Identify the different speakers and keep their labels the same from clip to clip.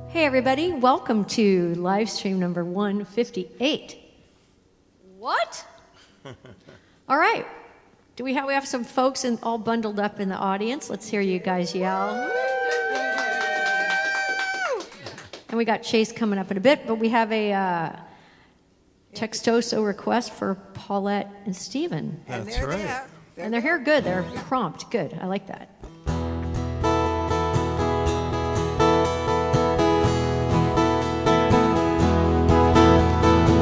Speaker 1: Hey everybody, welcome to Livestream number 158. What? All right. We have some folks all bundled up in the audience. Let's hear you guys yell. And we got Chase coming up in a bit, but we have a textoso request for Paulette and Stephen.
Speaker 2: That's right.
Speaker 1: And they're here good. They're prompt. Good. I like that.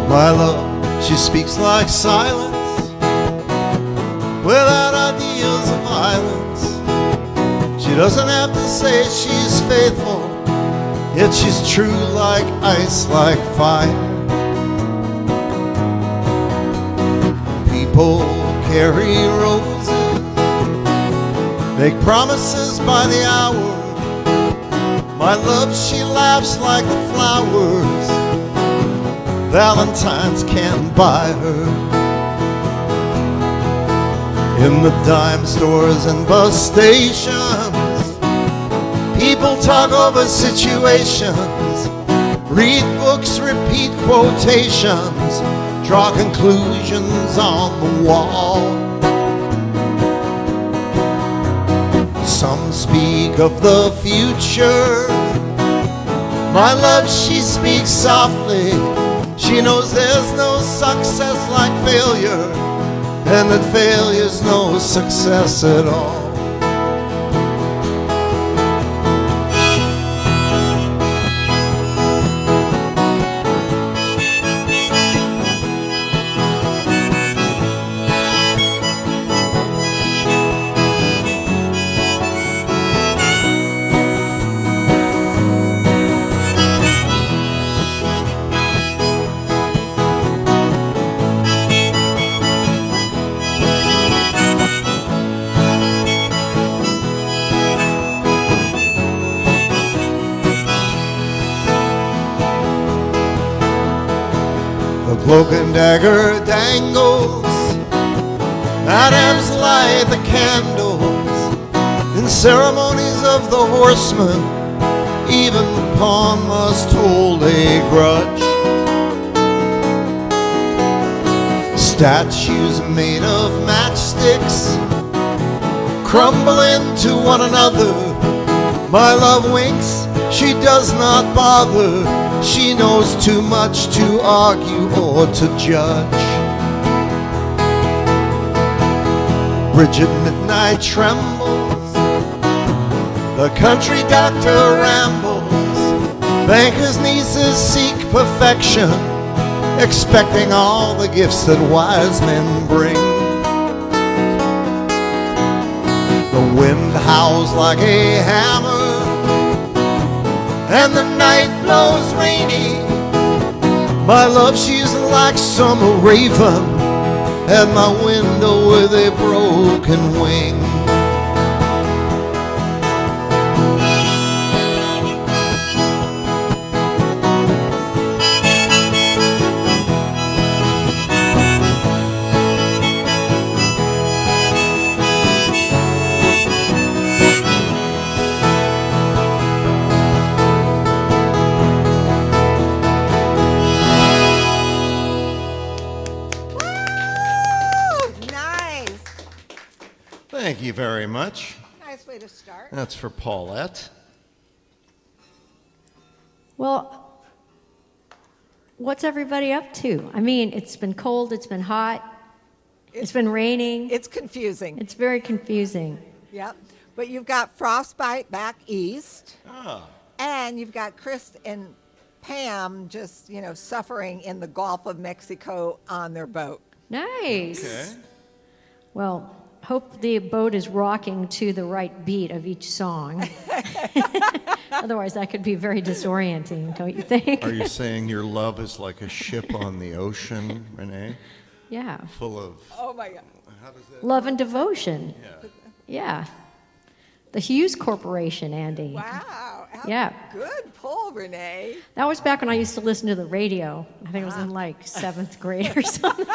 Speaker 2: My love, she speaks like silence, without ideals of violence. She doesn't have to say she's faithful, yet she's true like ice, like fire. People carry roses, make promises by the hour. My love, she laughs like the flowers Valentine's can't buy her. In the dime stores and bus stations, people talk over situations, read books, repeat quotations, draw conclusions on the wall. Some speak of the future. My love, she speaks softly. She knows there's no success like failure, and that failure's no success at all. Cloak and dagger dangles, Adam's light the candles, in ceremonies of the horseman, even the pawn must hold a grudge. Statues made of matchsticks crumble into one another. My love winks, she does not bother. She knows too much to argue or to judge. Bridget Midnight trembles, the country doctor rambles, bankers' nieces seek perfection, expecting all the gifts that wise men bring. The wind howls like a hammer, and the night blows rainy. My love, she's like summer raven at my window with a broken wing. Thank you very much.
Speaker 3: Nice way to start.
Speaker 2: That's for Paulette.
Speaker 1: Well, what's everybody up to? I mean, it's been cold, it's been hot, it's been raining.
Speaker 3: It's confusing.
Speaker 1: It's very confusing.
Speaker 3: Yep. But you've got frostbite back east.
Speaker 2: Ah.
Speaker 3: And you've got Chris and Pam just, suffering in the Gulf of Mexico on their boat.
Speaker 1: Nice.
Speaker 2: Okay.
Speaker 1: Well, hope the boat is rocking to the right beat of each song. Otherwise, that could be very disorienting, don't you think?
Speaker 2: Are you saying your love is like a ship on the ocean, Renee?
Speaker 1: Yeah.
Speaker 2: Full of...
Speaker 3: Oh, my God.
Speaker 2: How does that...
Speaker 1: Love and devotion.
Speaker 2: Yeah.
Speaker 1: Yeah. The Hughes Corporation, Andy.
Speaker 3: Wow.
Speaker 1: Yeah.
Speaker 3: Good pull, Renee.
Speaker 1: That was back when I used to listen to the radio. I think it was in like 7th grade or something.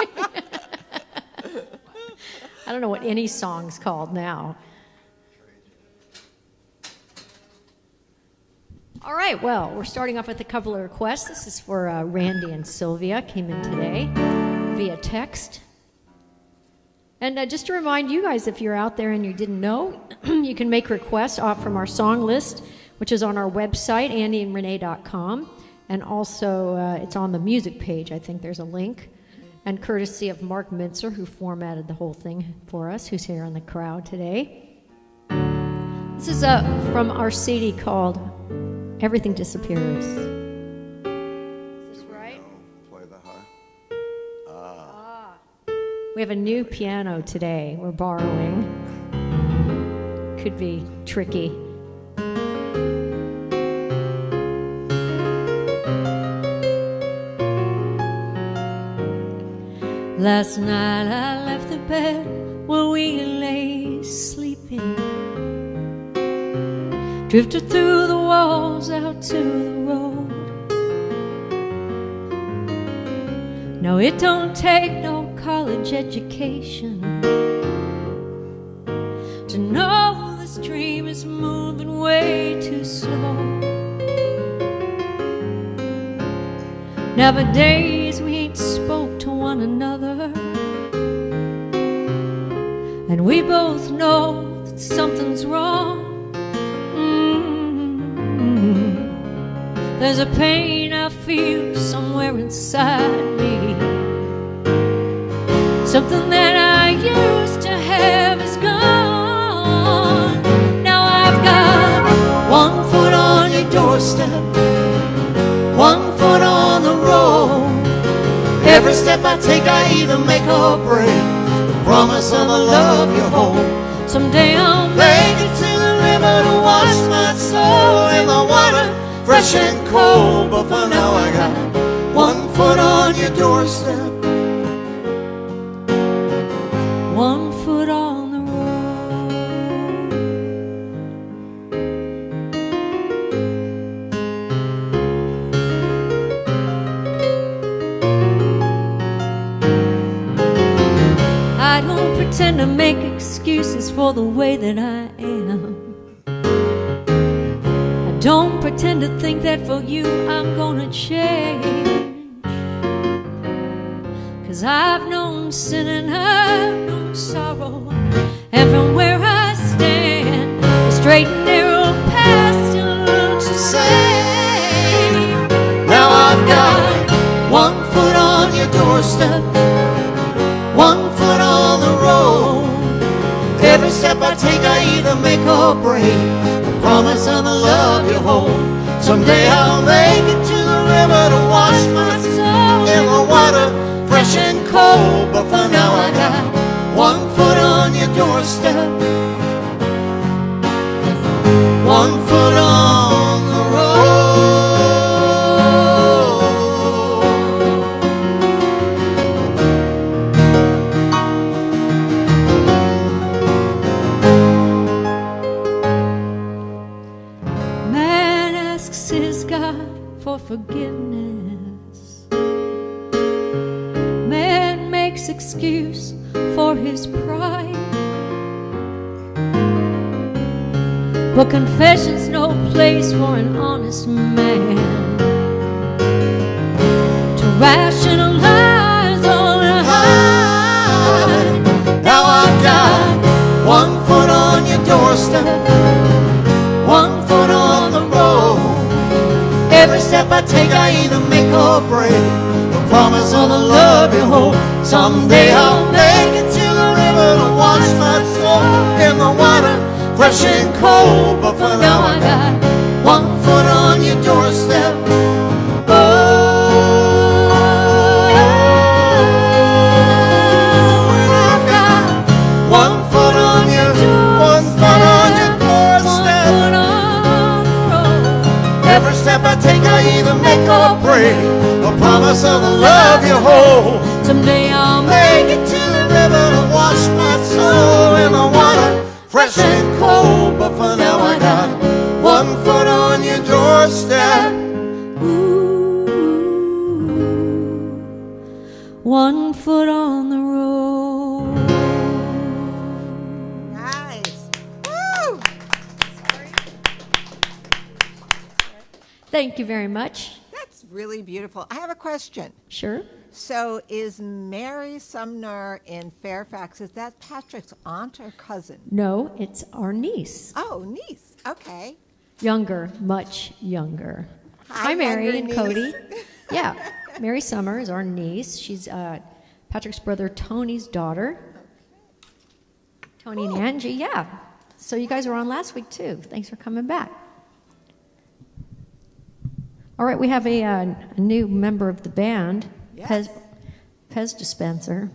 Speaker 1: I don't know what any song's called now. All right, well, we're starting off with a couple of requests. This is for Randy and Sylvia, came in today via text. And just to remind you guys, if you're out there and you didn't know, you can make requests off from our song list, which is on our website, andyandrenee.com. And also, it's on the music page. I think there's a link. And courtesy of Mark Mintzer, who formatted the whole thing for us, who's here in the crowd today. This is from our CD called Everything Disappears. Is this right?
Speaker 2: No, play the high.
Speaker 1: We have a new piano today. We're borrowing. Could be tricky. Last night I left the bed where we lay sleeping. Drifted through the walls out to the road. No, it don't take no college education to know this dream is moving way too slow. Now for days we ain't spoke to one another, and we both know that something's wrong. There's a pain I feel somewhere inside me. Something that I used to have is gone. Now I've got 1 foot on your doorstep, 1 foot on the road.
Speaker 2: Every step I take, I either make or break the promise of the love you hold.
Speaker 1: Someday I'll
Speaker 2: Make it to the river to wash my soul in the water, fresh and cold. But for now I got 1 foot on your doorstep,
Speaker 1: 1 foot on the road. I don't pretend to make excuses for the way that I am. I don't pretend to think that for you I'm gonna change. 'Cause I've known sin and I've known sorrow, and from where I stand, the straight and narrow path still looks the same.
Speaker 2: now I've got 1 foot on your doorstep, 1 foot on the road. Every step I take, I either make or break the promise of the love you hold. Someday I'll make it to the river to wash my soul in the water, fresh and cold. But for now I got 1 foot on your doorstep, 1 foot on the road.
Speaker 1: Man asks his God for forgiveness. Man makes excuse for his pride. But confession's no place for an honest man to rationalize all the hide.
Speaker 2: Now I've got 1 foot on your doorstep, 1 foot on the road. Every step I take, I either make or break the promise of the love you hold. Someday I'll make it to the river to wash my soul in the water, fresh and cold. But for now I got 1 foot on your doorstep. Oh, and I've got 1 foot on your, 1 foot on your doorstep. Every step I take, I either make or break the promise of the love you hold.
Speaker 1: Someday I'll
Speaker 2: Make it to the river to wash my soul in the water, fresh and cold. But for now I got 1 foot on your doorstep.
Speaker 1: Ooh, 1 foot on the road.
Speaker 3: Nice. Woo!
Speaker 1: Thank you very much.
Speaker 3: That's really beautiful. I have a question.
Speaker 1: Sure.
Speaker 3: So is Mary Sumner in Fairfax, is that Patrick's aunt or cousin?
Speaker 1: No, it's our niece.
Speaker 3: Oh, niece. Okay.
Speaker 1: Younger, much younger.
Speaker 3: Hi,
Speaker 1: Mary
Speaker 3: younger
Speaker 1: and
Speaker 3: niece.
Speaker 1: Cody. Yeah, Mary Summer is our niece. She's Patrick's brother Tony's daughter. Tony and Angie, yeah. So you guys were on last week too. Thanks for coming back. All right, we have a new member of the band,
Speaker 3: Yes.
Speaker 1: Pez Dispenser.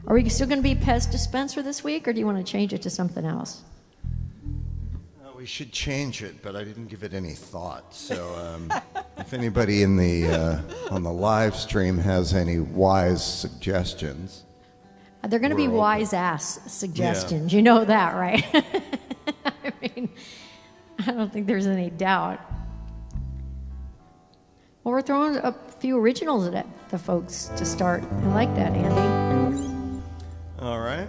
Speaker 1: Are we still going to be Pez Dispenser this week, or do you want to change it to something else?
Speaker 2: We should change it, but I didn't give it any thought. So if anybody in the on the live stream has any wise suggestions.
Speaker 1: They're going to be
Speaker 2: We're open.
Speaker 1: wise-ass suggestions. You know that, right? I mean, I don't think there's any doubt. Well, we're throwing a few originals at the folks to start. I like that, Andy.
Speaker 2: All right.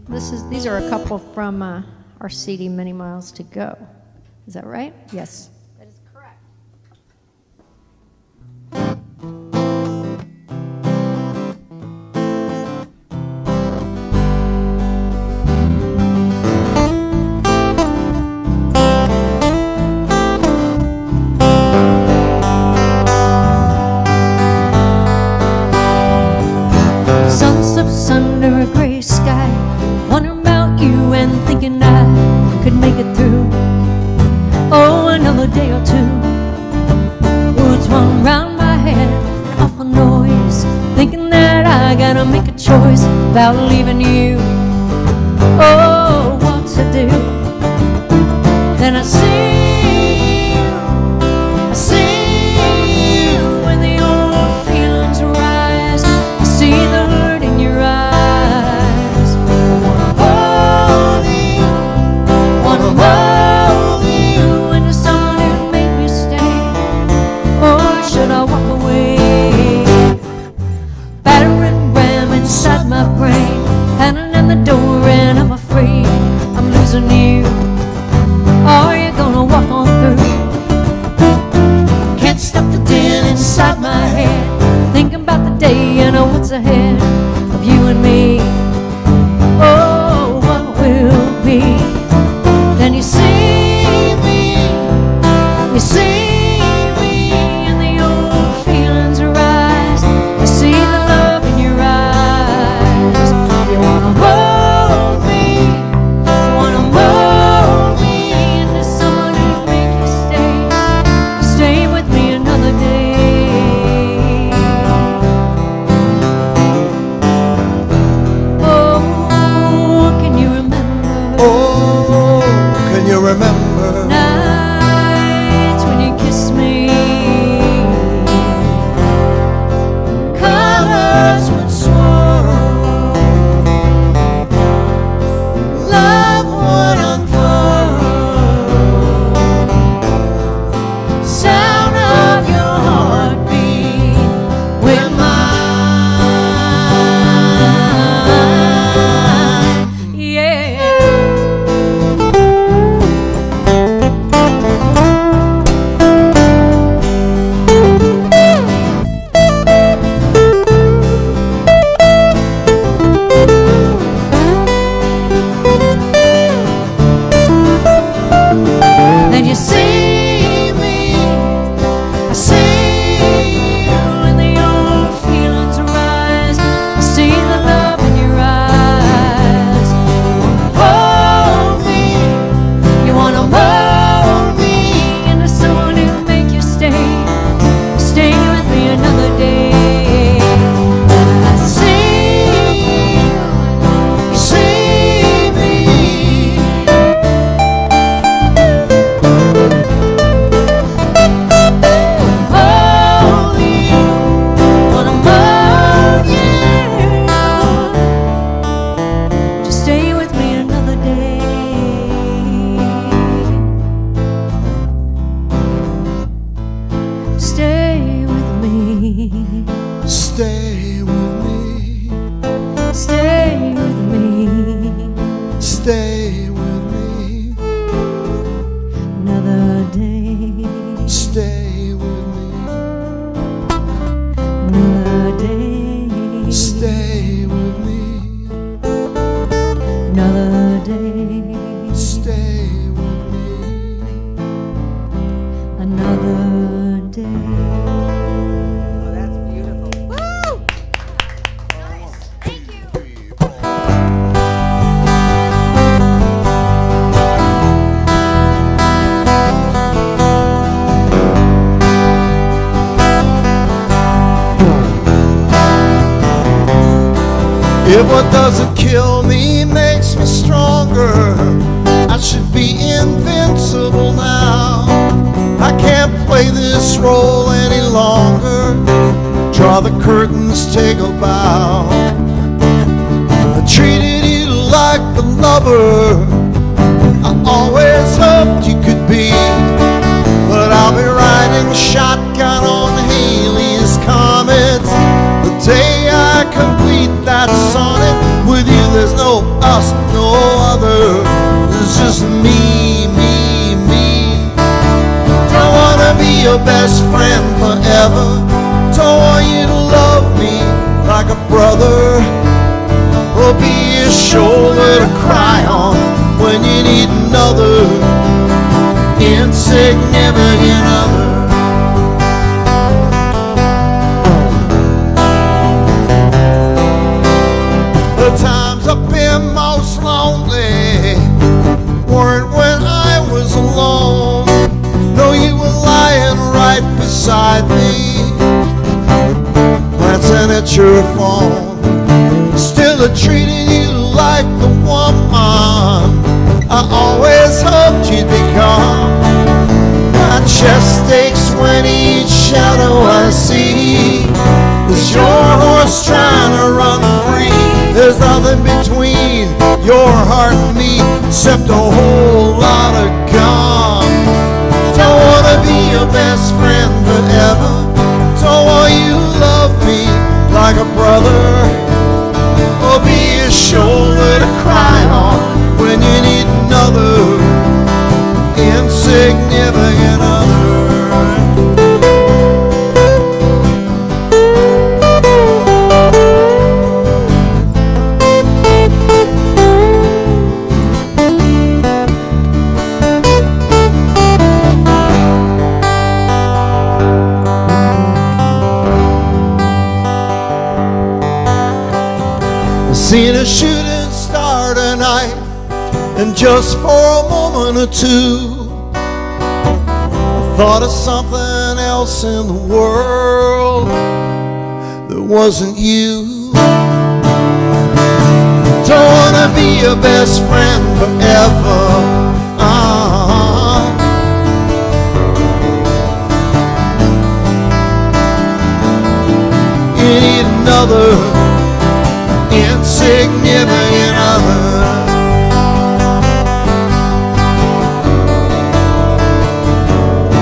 Speaker 1: These are a couple from our CD, Many Miles to Go. Is that right? Yes. That is correct. Sunsets under a gray sky, wondering about you and thinking I could make it through. Oh, another day or two. Words run round my head, awful noise, thinking that I gotta make a choice about leaving you. Oh, what to do? Then I see you when the old feelings rise. I see the hurt in your eyes. Wanna hold you into someone who'd make me stay, or should I walk away? Battering ram inside my brain, pounding on the door, and I'm afraid I'm losing you. Are you gonna walk
Speaker 2: stay with me.
Speaker 1: Another day.
Speaker 2: Stay with me.
Speaker 1: Another day.
Speaker 2: Stay with me.
Speaker 1: Another day.
Speaker 3: Oh, that's beautiful. Woo! Nice. Thank you.
Speaker 2: If what doesn't kill me makes me stronger, I should be invincible now. I can't play this role any longer. Draw the curtains, take a bow. I treated you like the lover I always hoped you could be, but I'll be riding shotgun on Halley's Comet the day I complete that sonnet. With you there's no us, no other. It's just me, me, me. Don't wanna be your best friend forever. Don't want you to love me like a brother, or be a shoulder to cry on when you need another insignificant other. The times I've been most lonely weren't when I was alone. No, you were lying right beside me, glancing at your phone. Still I treated you like the woman I always hoped you'd become. My chest aches when each shadow I see is your horse trying to run free. There's nothing between your heart and me except a whole lot of gum. Don't wanna be your best friend forever. Don't want you to love me like a brother, or be a shoulder to cry on when you need another insignificant other. Seen a shooting star tonight, and just for a moment or two I thought of something else in the world that wasn't you. Don't wanna be your best friend forever. You need another insignificant other.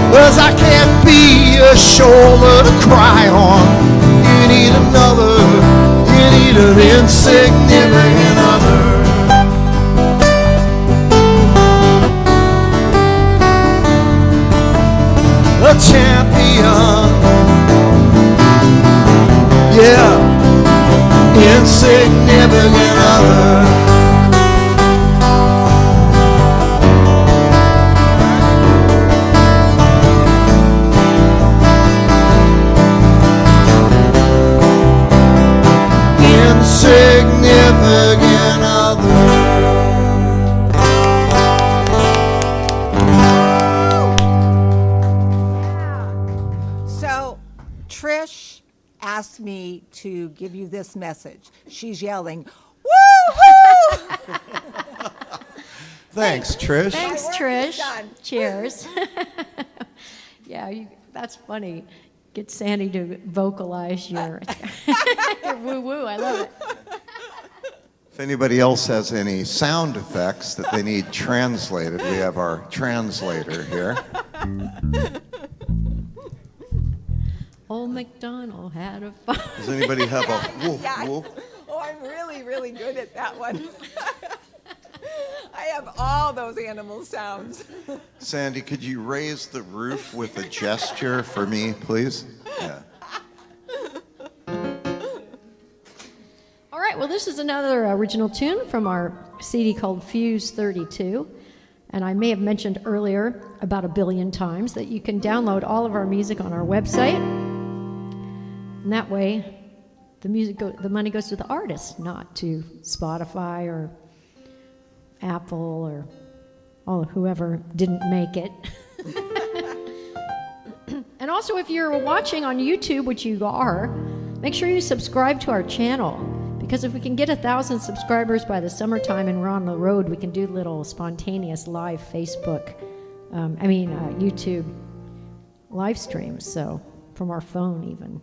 Speaker 2: 'Cause I can't be a shoulder to cry on. You need another, you need an insignificant other. A champion, yeah, insignificant other. Insignificant other.
Speaker 3: So, Trish asked me to give you this message. She's yelling, "Woo-hoo!"
Speaker 2: Thanks, Trish.
Speaker 1: Thanks,
Speaker 3: My work is
Speaker 1: Trish.
Speaker 3: done.
Speaker 1: Cheers. Yeah, that's funny. Get Sandy to vocalize your woo-woo. I love it.
Speaker 2: If anybody else has any sound effects that they need translated, we have our translator here.
Speaker 1: Old MacDonald had a farm.
Speaker 2: Does anybody have a woof,
Speaker 3: Yeah.
Speaker 2: woof?
Speaker 3: Oh, I'm really, really good at that one. I have all those animal sounds.
Speaker 2: Sandy, could you raise the roof with a gesture for me, please? Yeah.
Speaker 1: All right, well, this is another original tune from our CD called Fuse 32. And I may have mentioned earlier about 1 billion times that you can download all of our music on our website. And that way, the money goes to the artist, not to Spotify or Apple or whoever didn't make it. And also, if you're watching on YouTube, which you are, make sure you subscribe to our channel. Because if we can get 1,000 subscribers by the summertime and we're on the road, we can do little spontaneous live YouTube live streams. So from our phone even.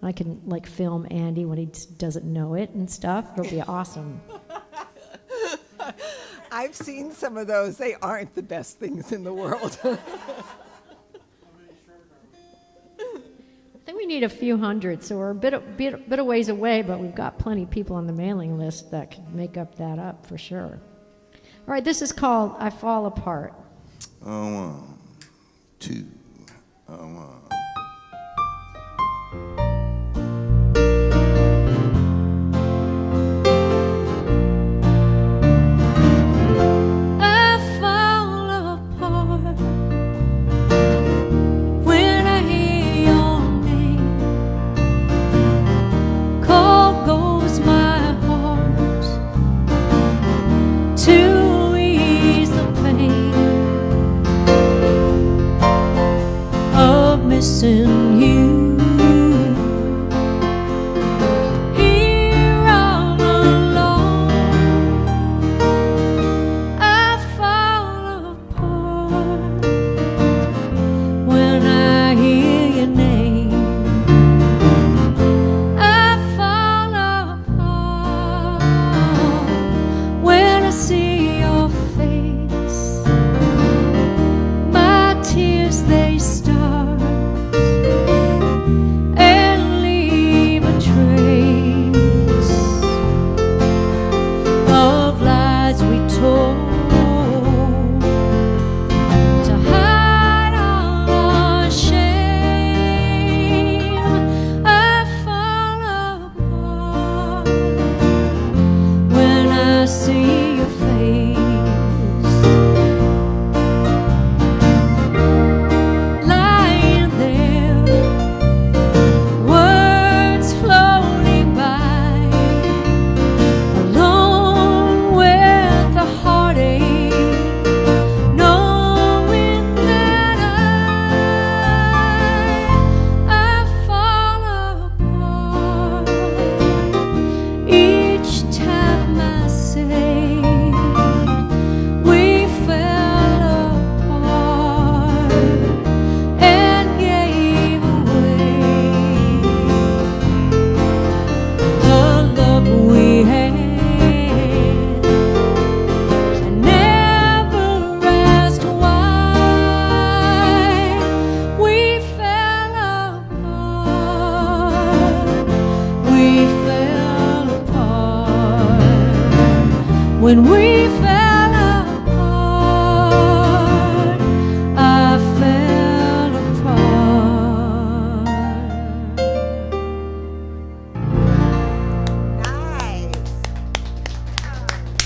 Speaker 1: I can film Andy when he doesn't know it and stuff. It'll be awesome.
Speaker 3: I've seen some of those. They aren't the best things in the world.
Speaker 1: I think we need a few hundred, so we're a bit of ways away, but we've got plenty of people on the mailing list that could make that up for sure. All right, this is called I Fall Apart.
Speaker 2: 1, 2, 1.
Speaker 1: Missing you here all alone. I fall apart when I hear your name. I fall apart when I see your face. My tears, they start when we fell apart, I fell apart.
Speaker 3: Nice.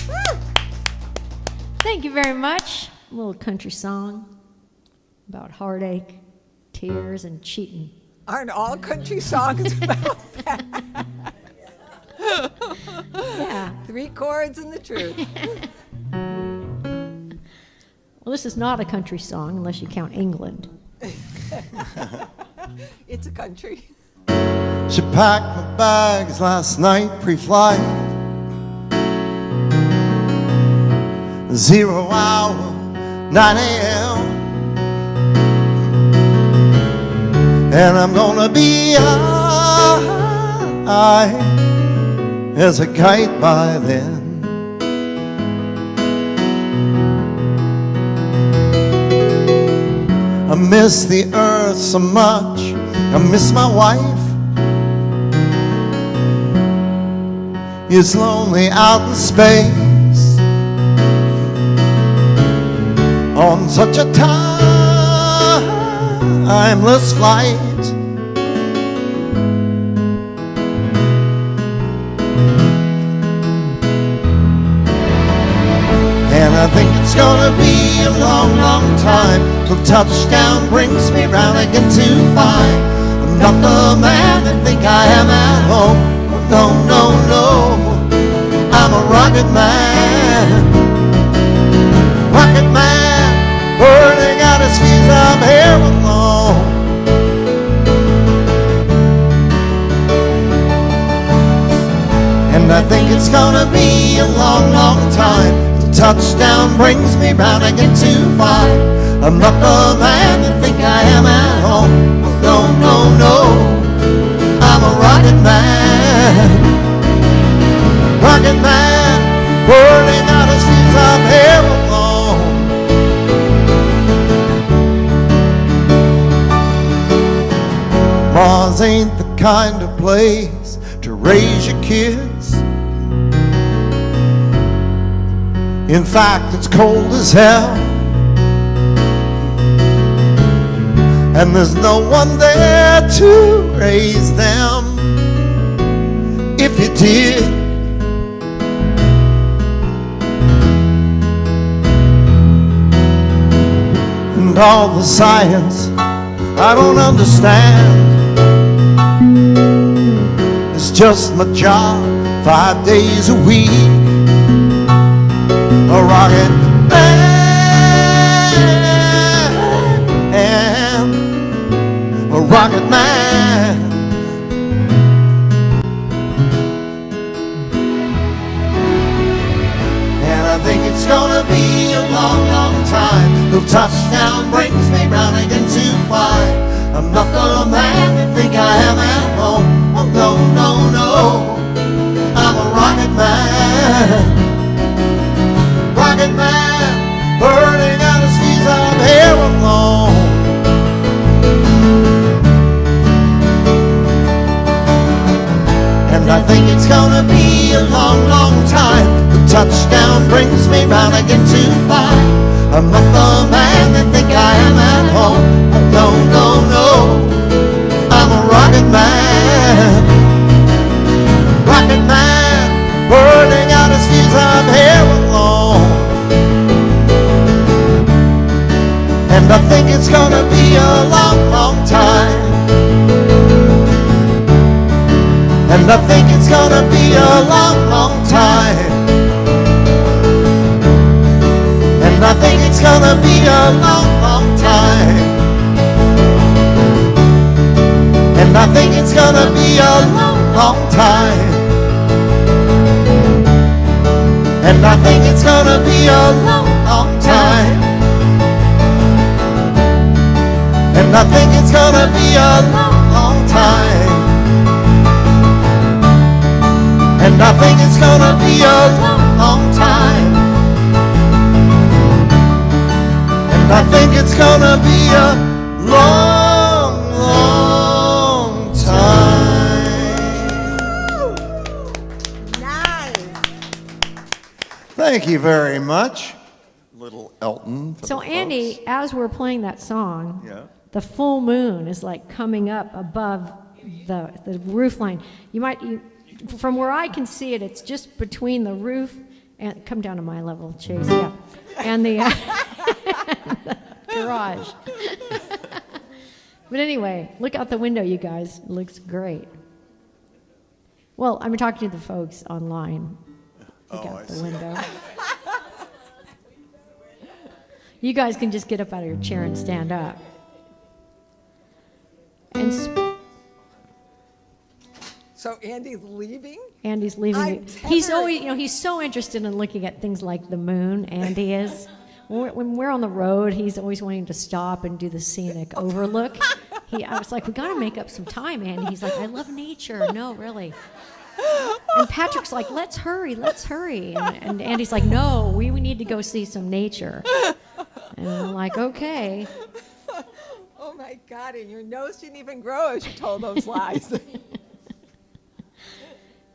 Speaker 3: Woo.
Speaker 1: Thank you very much. A little country song about heartache, tears, and cheating.
Speaker 3: Aren't all country songs about that?
Speaker 1: Yeah.
Speaker 3: 3 chords and the truth.
Speaker 1: Well, this is not a country song unless you count England.
Speaker 3: It's a country.
Speaker 2: She packed my bags last night pre-flight. 0 hour, 9 a.m. And I'm gonna be high as a kite by then. I miss the earth so much. I miss my wife. It's lonely out in space. on such a timeless flight. And I think it's gonna be a long, long time till touchdown brings me round again to find I'm not the man I think I am at home. No, no, no, I'm a rocket man. Rocket man, burning out his fuse, I'm here alone. And I think it's gonna be a long, long time till touchdown brings me round again to find I'm not the man I think I am at home. No, no, no, I'm a rocket man. Rocket man, burning out his fuse, I'm here alone. Mars ain't the kind of place to raise your kids. In fact, it's cold as hell, and there's no one there to raise them. If you did, and all the science I don't understand, it's just my job 5 days a week. A rocket man, a rocket man. And I think it's gonna be a long, long time till touchdown brings me round again to find I'm not the man you think I am at home. Oh, no, no, no, I'm a rocket man. Rocket man, burning out his fuse, I'm here alone. And I think it's gonna be a long, long time. The touchdown brings me round again to find I'm not the man they think I am at home. No, no, no, I'm a rocket man. Rocket man, burning out his fuse, I'm here alone. And I think it's gonna be a long, long time. And I think it's gonna be a long, long time. And I think it's gonna be a long, long time. And I think it's gonna be a long, long time. And I think it's gonna be a long, long time. And I think it's gonna be a long, long time. And I think it's gonna be a long, long time. And I think it's gonna be a long, long time.
Speaker 3: Nice.
Speaker 2: Thank you very much, little Elton.
Speaker 1: So, Andy, as we're playing that song,
Speaker 2: Yeah.
Speaker 1: the full moon is like coming up above the roof line. From where I can see it, it's just between the roof and come down to my level, Chase, yeah, and the garage. But anyway, look out the window, you guys. It looks great. Well, I'm talking to the folks online. Look out the window. You guys can just get up out of your chair and stand up. And
Speaker 3: So Andy's leaving?
Speaker 1: Andy's leaving.
Speaker 3: I'm
Speaker 1: He's
Speaker 3: tethered.
Speaker 1: always, he's so interested in looking at things like the moon. Andy is. When we're on the road, he's always wanting to stop and do the scenic overlook. I was like, we got to make up some time, Andy. He's like, I love nature. No, really. And Patrick's like, let's hurry. And Andy's like, no, we need to go see some nature. And I'm like, okay.
Speaker 3: Oh my God, and your nose didn't even grow as you told those lies.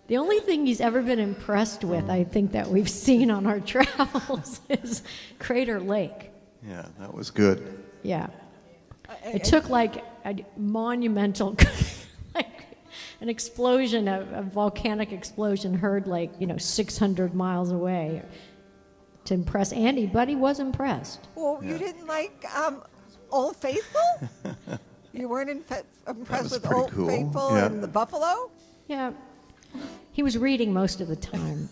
Speaker 1: The only thing he's ever been impressed with, I think, that we've seen on our travels is Crater Lake.
Speaker 2: Yeah, that was good.
Speaker 1: Yeah. It took like a monumental, like an explosion, a volcanic explosion heard like, 600 miles away to impress Andy, but he was impressed.
Speaker 3: Well, you didn't like Old Faithful? You weren't impressed with
Speaker 2: pretty
Speaker 3: Old
Speaker 2: cool.
Speaker 3: Faithful
Speaker 2: Yeah.
Speaker 3: and the Buffalo?
Speaker 1: Yeah. He was reading most of the time.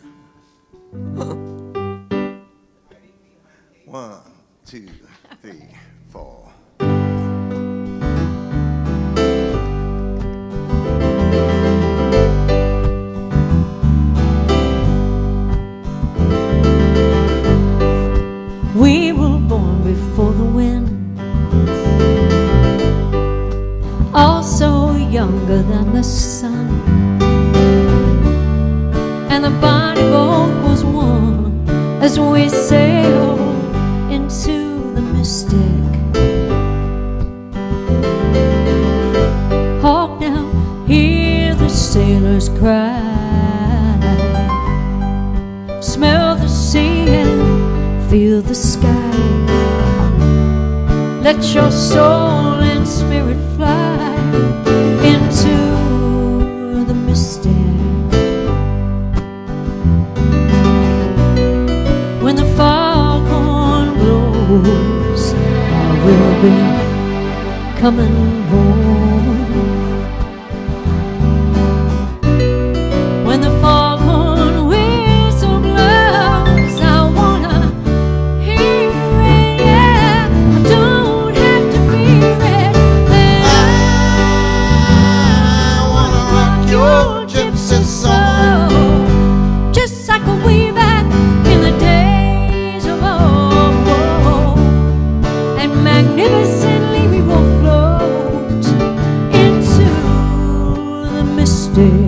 Speaker 2: 1, 2, 3, 4.
Speaker 1: We were born before the wind, also younger than the sun, and the body boat was one as we sailed into the mystic. Hark now, hear the sailors cry, smell the sea and feel the sky. Let your soul and spirit fly into the mystic. When the foghorn blows, I will be coming home. When the foghorn whistle blows, I wanna hear it, yeah. I don't have to fear it.
Speaker 2: I wanna rock your gypsy soul.
Speaker 1: Just like a way back in the days of old, and magnificently we will float into the mystic.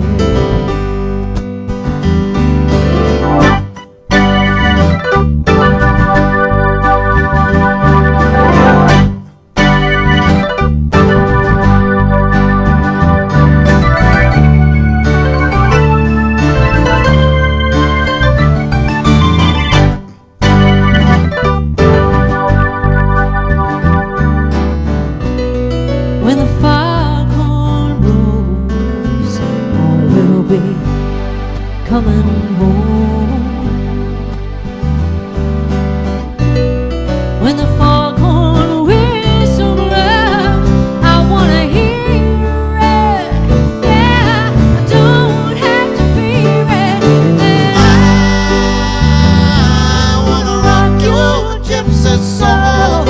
Speaker 1: When the foghorn blows, I will be coming home. When the foghorn whistle blows, I wanna hear it, yeah. I don't have to fear it.
Speaker 2: I wanna rock your gypsy soul.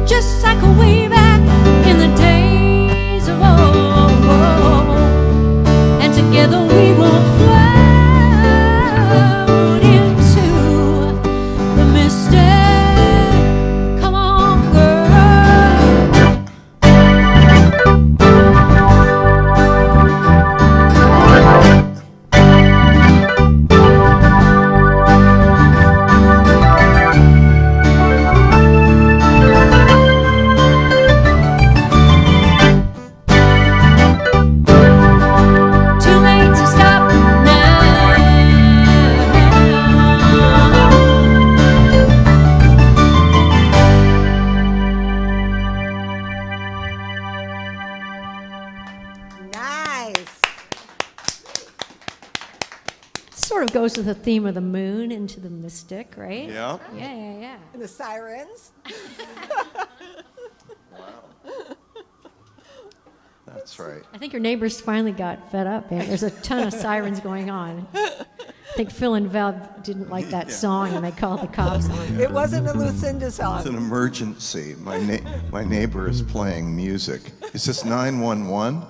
Speaker 1: Just like a way back in the days of old, and together we will float into the mystic. Come on, girl. Too late to stop now.
Speaker 3: Nice.
Speaker 1: Sort of goes with the theme of the moon into the mystic, right?
Speaker 2: Yeah.
Speaker 1: Yeah.
Speaker 3: And the sirens?
Speaker 2: That's right.
Speaker 1: I think your neighbors finally got fed up, man. There's a ton of sirens going on. I think Phil and Val didn't like that song, and they called the cops on it.
Speaker 3: It wasn't a Lucinda
Speaker 2: It's
Speaker 3: song.
Speaker 2: an emergency. My neighbor is playing music. Is this 911?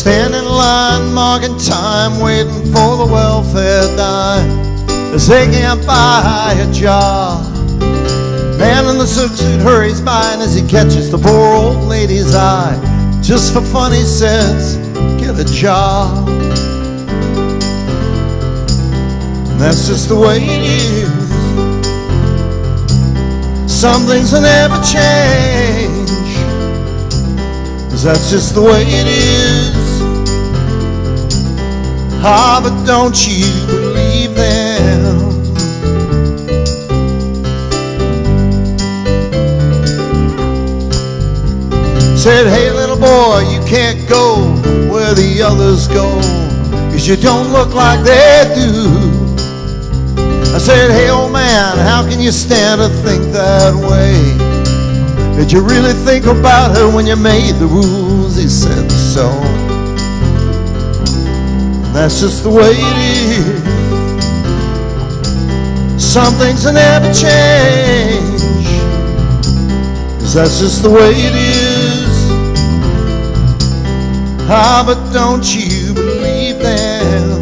Speaker 2: Stand in line, marking time, waiting for the welfare dime, as they can't buy a job. Man in the suit hurries by, and as he catches the poor old lady's eye, just for fun he says, get a job. And that's just the way it is. Some things will never change, 'cause that's just the way it is. Ah, but don't you believe them? Said, hey little boy, you can't go where the others go, 'cause you don't look like they do. I said, hey old man, how can you stand to think that way? Did you really think about her when you made the rules? He said, so. And that's just the way it is. Some things will never change, 'cause that's just the way it is. Ah, but don't you believe them?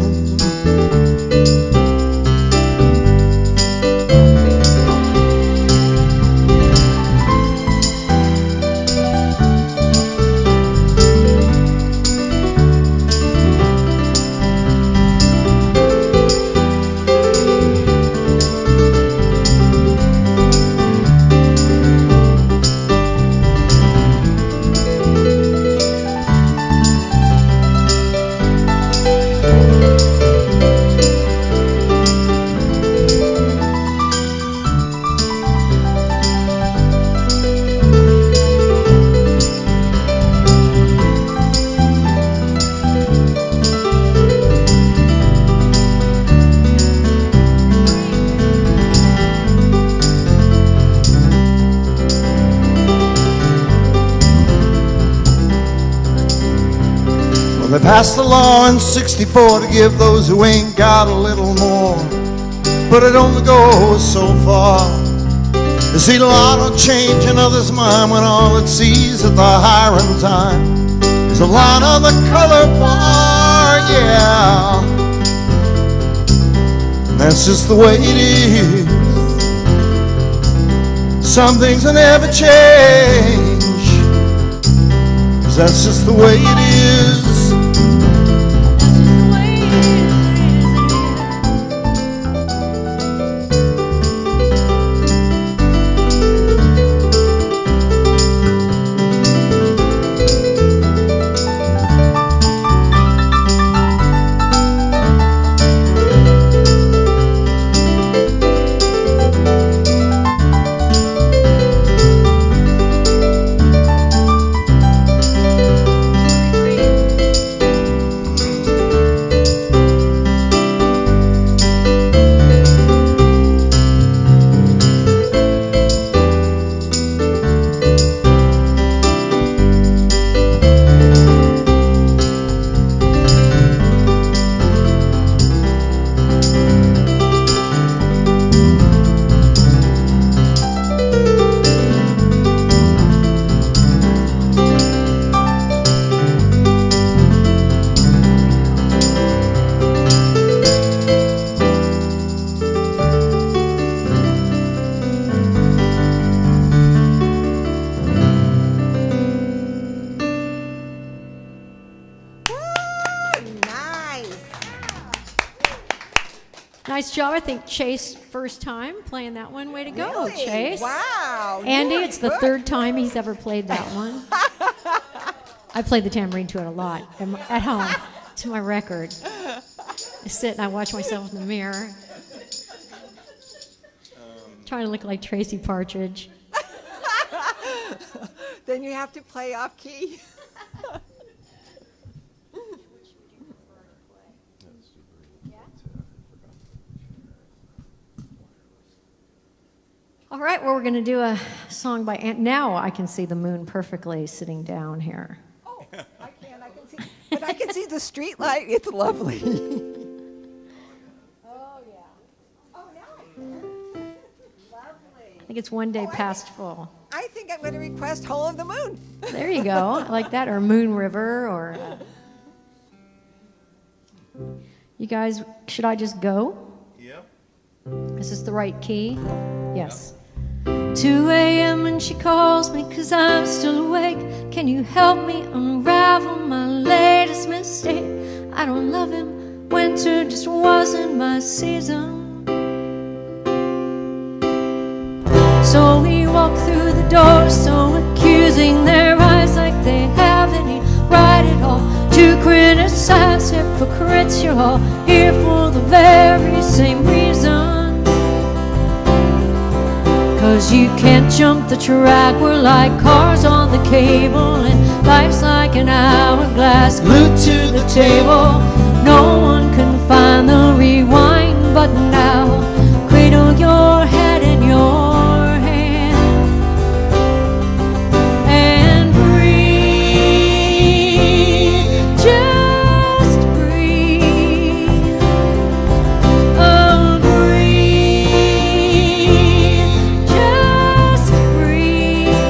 Speaker 2: They passed the law in '64 to give those who ain't got a little more, but it only goes so far. You see, the law don't change another's mind when all it sees at the hiring time is a line on the color bar, yeah. And that's just the way it is. Some things will never change, 'cause that's just the way it is.
Speaker 1: Nice job. I think Chase, first time playing that one. Way to go,
Speaker 3: Really?
Speaker 1: Chase.
Speaker 3: Wow.
Speaker 1: Andy,
Speaker 3: you're
Speaker 1: it's the
Speaker 3: good.
Speaker 1: third time he's ever played that one. I played the tambourine to it a lot at home. To my record. I sit and I watch myself in the mirror. Trying to look like Tracy Partridge.
Speaker 3: Then you have to play off key.
Speaker 1: All right, well, we're going to do a song by now I can see the moon perfectly sitting down here.
Speaker 3: Oh, I can see, but I can see the street light. It's lovely. Oh yeah. Oh nice. Lovely.
Speaker 1: I think it's one day past full.
Speaker 3: I think I'm going to request Hole of the Moon.
Speaker 1: There you go. I like that, or Moon River, or You guys, should I just go?
Speaker 2: Yep.
Speaker 1: Is this the right key? Yes. 2 a.m. and she calls me 'cause I'm still awake. Can you help me unravel my latest mistake? I don't love him. Winter just wasn't my season. So we walk through the door, so accusing, their eyes like they have any right at all to criticize. Hypocrites, you're all here for the very same reason. 'Cause you can't jump the track, we're like cars on the cable, and life's like an hourglass glued to the table. No one can find the rewind button now. Cradle your head in your hand and breathe, just breathe. Oh, breathe, just breathe.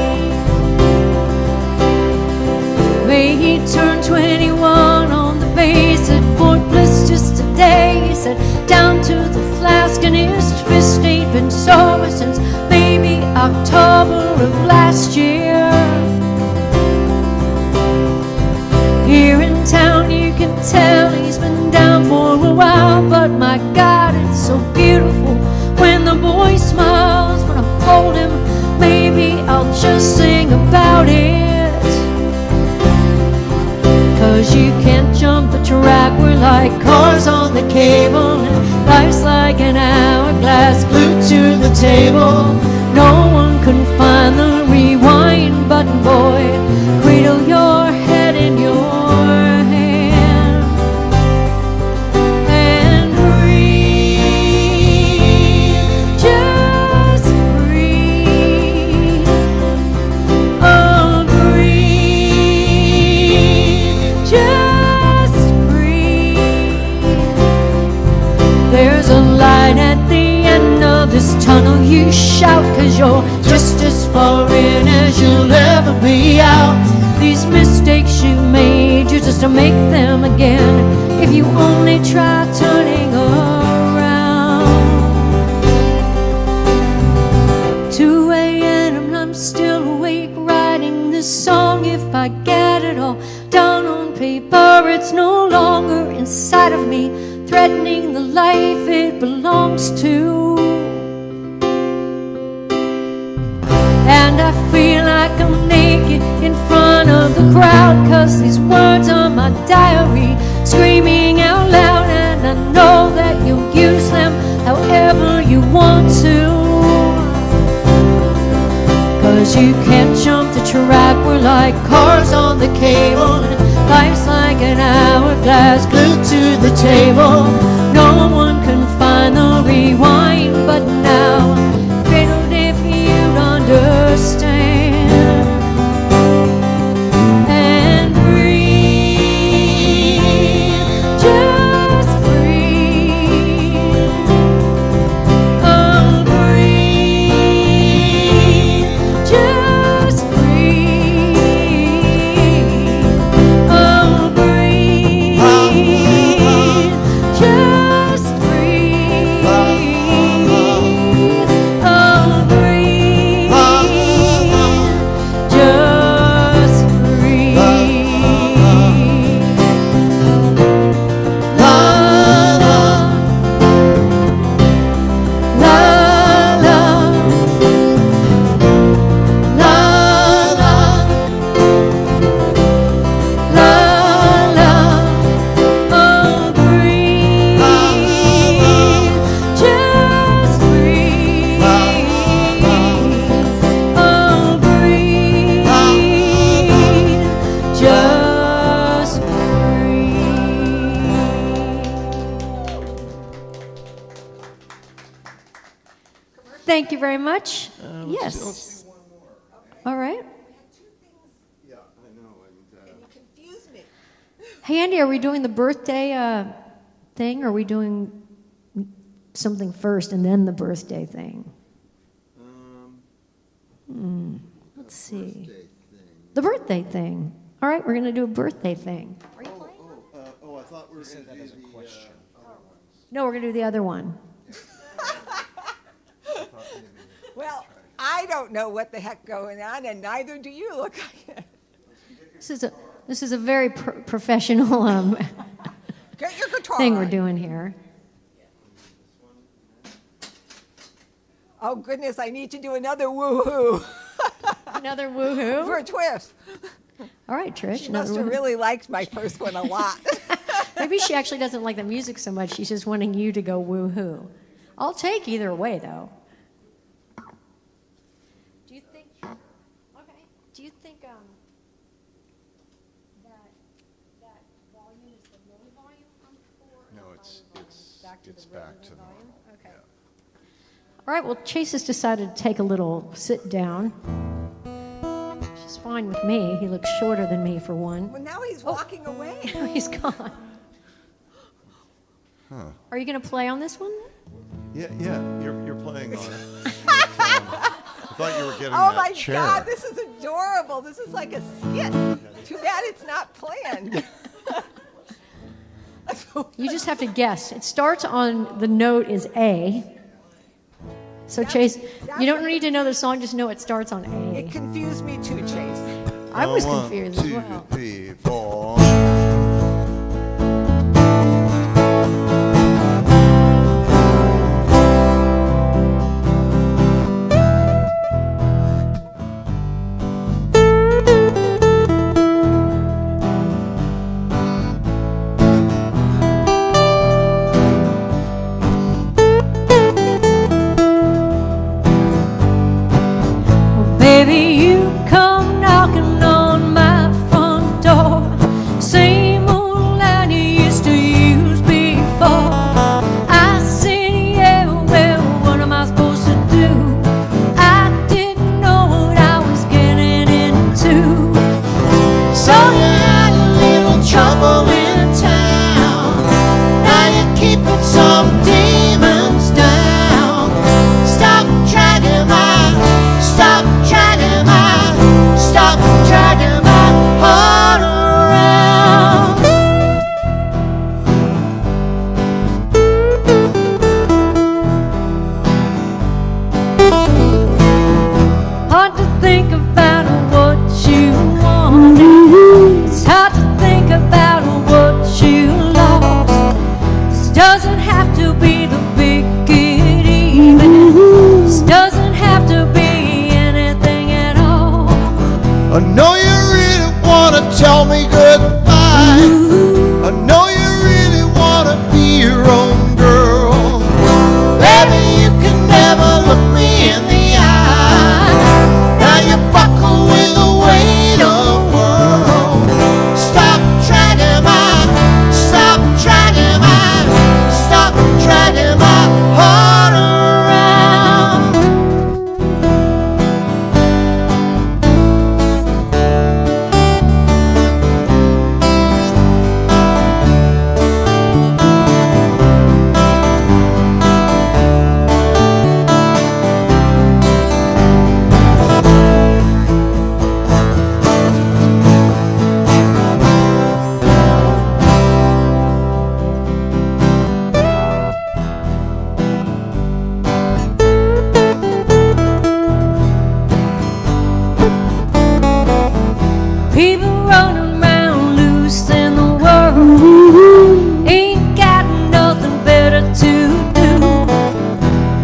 Speaker 1: May he turn 21 on the base at Fort Bliss just today. He said down to the flask and his fist ain't been sober since maybe October of last year. Here in town you can tell he's been down for a while, but my God, it's so beautiful when the boy smiles. When I hold him, maybe I'll just sing about it. 'Cause you can't jump the track, we're like cars on the cable, and life's like an hourglass glued to the table. No one can find the rewind button, boy. Cradle your head in your hand and breathe, just breathe. Oh, breathe, just breathe. There's a light at the end of this tunnel, you shout, 'cause you're just as far in as you'll ever be out. These mistakes you made, you just make them again if you only try turning around. 2 a.m. and I'm still awake writing this song. If I get it all down on paper, it's no longer inside of me, threatening the life it belongs to. And I feel like I'm naked in front of the crowd, 'cause these words are my diary, screaming out loud. And I know that you'll use them however you want to. 'Cause you can't jump the track, we're like cars on the cable, and life's like an hourglass glued to the table. No one can find the rewind button now. Cradled if you'd understand. And breathe, just breathe. Oh, breathe, just breathe. Oh, breathe, just breathe. Oh, breathe, just breathe. La la, la la, la la, la la. Oh, breathe, just breathe. Oh, breathe, just breathe. Thank you very much. Yes.
Speaker 2: Let's do one more.
Speaker 1: All right.
Speaker 2: Yeah, I know. And,
Speaker 3: Confuse me.
Speaker 1: Hey, Andy, are we doing the birthday thing? Or are we doing something first and then the birthday thing? Let's see.
Speaker 2: birthday thing.
Speaker 1: The birthday thing. All right, we're going to do a birthday thing. Are you playing?
Speaker 2: I thought
Speaker 1: No, we're going to do the other one.
Speaker 3: Well, I don't know what the heck going on, and neither do you. Look like it.
Speaker 1: This is a very professional
Speaker 3: Get your guitar
Speaker 1: thing we're
Speaker 3: on.
Speaker 1: doing here.
Speaker 3: Oh, goodness, I need to do another woo-hoo
Speaker 1: Another woohoo.
Speaker 3: for a twist.
Speaker 1: All right, Trish.
Speaker 3: She
Speaker 1: another
Speaker 3: must have
Speaker 1: woohoo.
Speaker 3: really liked my first one a lot.
Speaker 1: Maybe she actually doesn't like the music so much. She's just wanting you to go woohoo. I'll take either way, though. Do you think? Okay. Do you think that volume is the low volume on 4?
Speaker 2: No, it's back to the
Speaker 1: volume. Okay. All right. Well, Chase has decided to take a little sit down. Which is fine with me. He looks shorter than me for one.
Speaker 3: Well, now he's walking away.
Speaker 1: Now he's gone.
Speaker 2: Huh.
Speaker 1: Are you going to play on this one?
Speaker 2: Yeah, you're playing on it. I thought you were getting
Speaker 3: Oh
Speaker 2: that
Speaker 3: my
Speaker 2: chair.
Speaker 3: God, this is adorable. This is like a skit. Too bad it's not planned.
Speaker 1: You just have to guess. It starts on the note is A. So Chase, you don't need to know the song, just know it starts on A.
Speaker 3: It confused me too, Chase.
Speaker 1: I was
Speaker 2: 1,
Speaker 1: confused as
Speaker 2: 2,
Speaker 1: well.
Speaker 2: 3, 4.
Speaker 1: Baby, you come knocking on my front door. Same old line you used to use before. I said, yeah, well, what am I supposed to do? I didn't know what I was getting into. So you had a little trouble in town. Now you're keeping some demons down. Stop dragging my heart around. Hard to think about what you wanted. It's hard to think about what you lost. This doesn't have to be the big get even. This doesn't have to be anything at all.
Speaker 2: I know you really want to tell me goodbye. I know you really want to be your own girl. Baby, you can never look me in the eye. Now you buckle with the weight of the world. Stop dragging my heart around.
Speaker 1: People running around loose in the world, ain't got nothing better to do.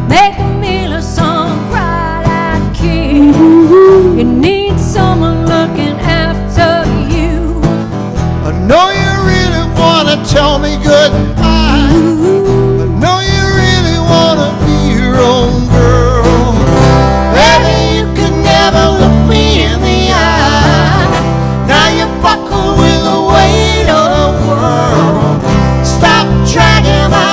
Speaker 1: Make a meal of some bright-eyed kid. You need someone looking after you.
Speaker 2: I know you really want to tell me goodbye. I know you really want to be your own girl. Baby, you can never look me in the eye. Now you buckle with the weight of the world. Stop dragging my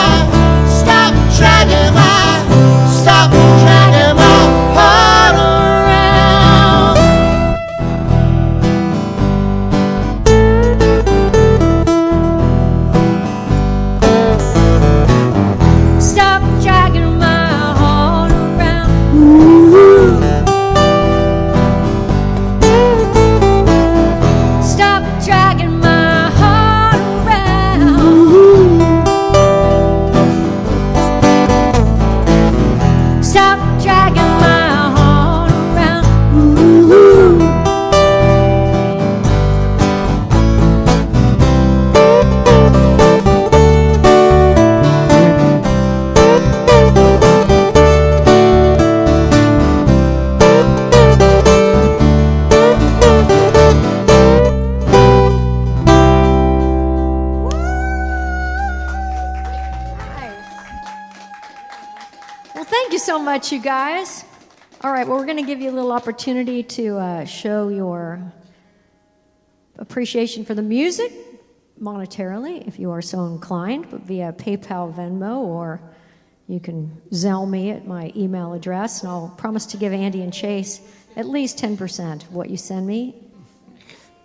Speaker 2: heart around.
Speaker 1: so much, you guys. All right, well, we're going to give you a little opportunity to show your appreciation for the music monetarily, if you are so inclined, but via PayPal, Venmo, or you can Zelle me at my email address, and I'll promise to give Andy and Chase at least 10% of what you send me,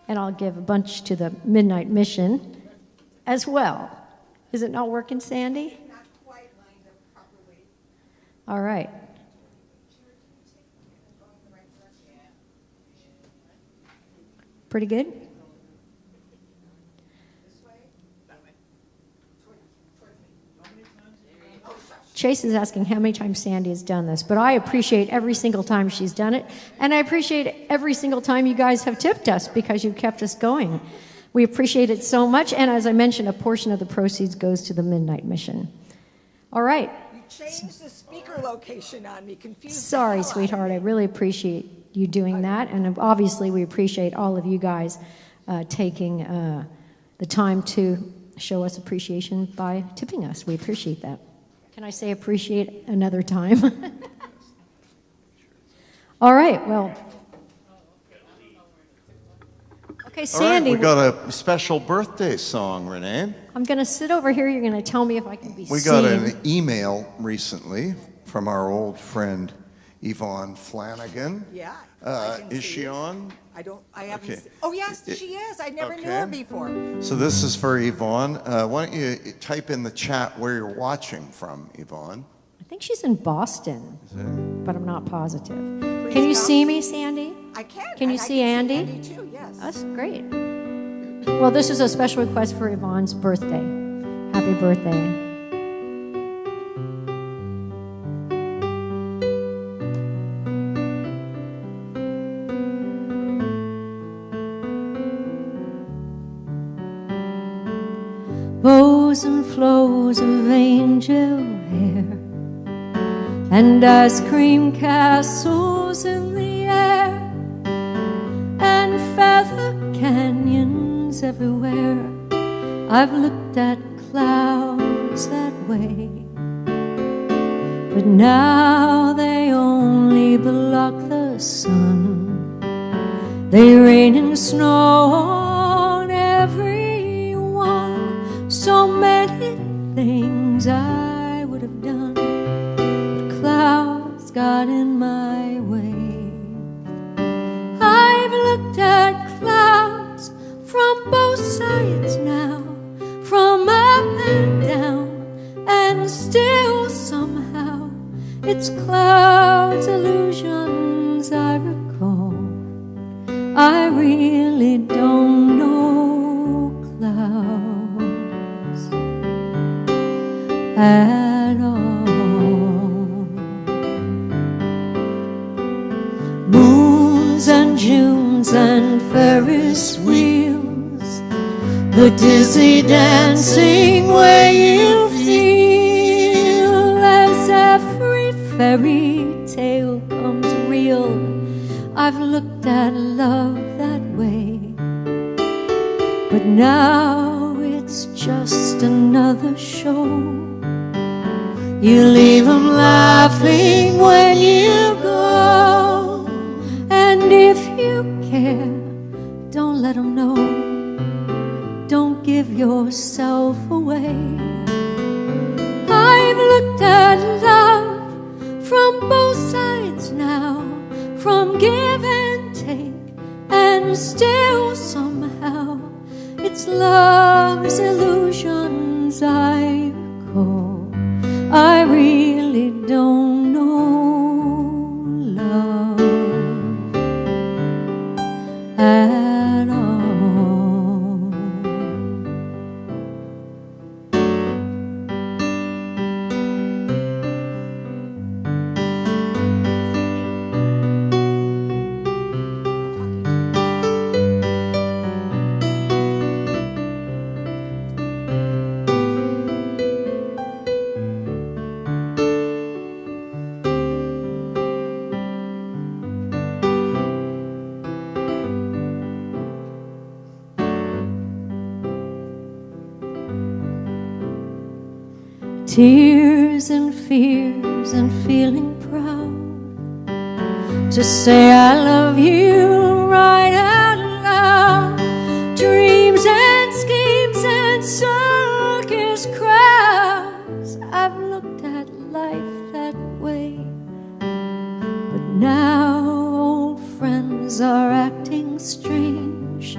Speaker 1: and I'll give a bunch to the Midnight Mission as well. Is it not working, Sandy?
Speaker 3: Not quite lined up properly.
Speaker 1: All right. Pretty good? Chase is asking how many times Sandy has done this, but I appreciate every single time she's done it, and I appreciate every single time you guys have tipped us because you've kept us going. We appreciate it so much, and as I mentioned, a portion of the proceeds goes to the Midnight Mission. All right.
Speaker 3: You changed the speaker location on me, confused.
Speaker 1: Sorry, sweetheart. I really appreciate you doing that, and obviously we appreciate all of you guys taking the time to show us appreciation by tipping us. We appreciate that. Can I say appreciate another time? All right, well. Okay, Sandy.
Speaker 2: All right, we got a special birthday song, Renee.
Speaker 1: I'm going to sit over here. You're going to tell me if I can be seen.
Speaker 2: We got an email recently from our old friend Yvonne Flanagan.
Speaker 3: Yeah.
Speaker 2: Is she on?
Speaker 3: I haven't.
Speaker 2: Okay.
Speaker 3: Oh, yes, she is. I never knew her before.
Speaker 2: So this is for Yvonne. Why don't you type in the chat where you're watching from, Yvonne?
Speaker 1: I think she's in Boston, but I'm not positive.
Speaker 3: Please
Speaker 1: Can you
Speaker 3: come.
Speaker 1: see me, Sandy?
Speaker 3: I can.
Speaker 1: Can you
Speaker 3: and I
Speaker 1: see
Speaker 3: can
Speaker 1: Andy?
Speaker 3: Andy too, yes.
Speaker 1: That's great. Well, this is a special request for Yvonne's birthday. Happy birthday. Bows and flows of angel hair and ice cream castles in the air and feather canyons everywhere. I've looked at clouds that way, but now they only block the sun. They rain and snow on everyone. So many things I would have done, but clouds got in my way. I've looked at clouds from both sides now, from up and down, and still somehow it's clouds, illusions I recall. I really don't know clouds at all. Moons and Junes and Ferris wheels, the dizzy dancing way you feel as every fairy tale comes real. I've looked at love that way, but now it's just another show. You leave them laughing when you go, and if you care, don't let them know. Don't give yourself away. I've looked at love from both sides now, from give and take, and still somehow it's love's illusions I recall. I really don't know love at all. Tears and fears and feeling to say I love you right out loud. Dreams and schemes and circus crowds, I've looked at life that way. But now old friends are acting strange.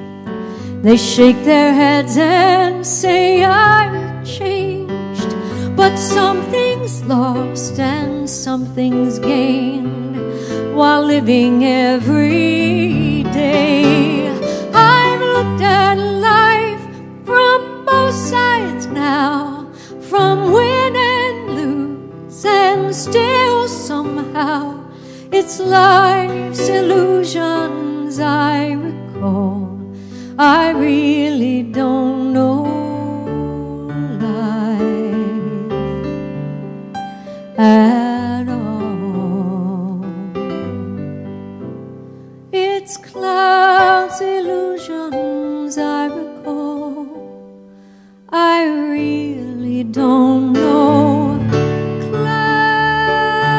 Speaker 1: They shake their heads and say I've changed. But something's lost and something's gained while living every day. I've looked at life from both sides now, from win and lose, and still somehow it's life's illusions I recall. I really don't know life at all. It's clouds, illusions I recall. I really don't know. Clouds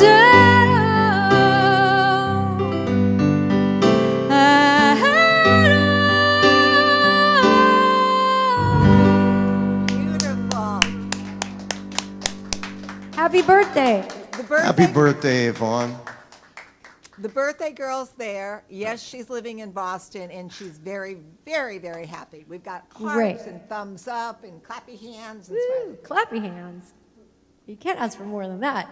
Speaker 1: at all.
Speaker 3: Beautiful.
Speaker 1: Happy birthday.
Speaker 2: Happy birthday, Yvonne.
Speaker 3: The birthday girl's there. Yes, she's living in Boston, and she's very, very, very happy. We've got hearts
Speaker 1: Great.
Speaker 3: and thumbs up and clappy hands and
Speaker 1: Woo,
Speaker 3: smiley.
Speaker 1: clappy hands. You can't ask for more than that.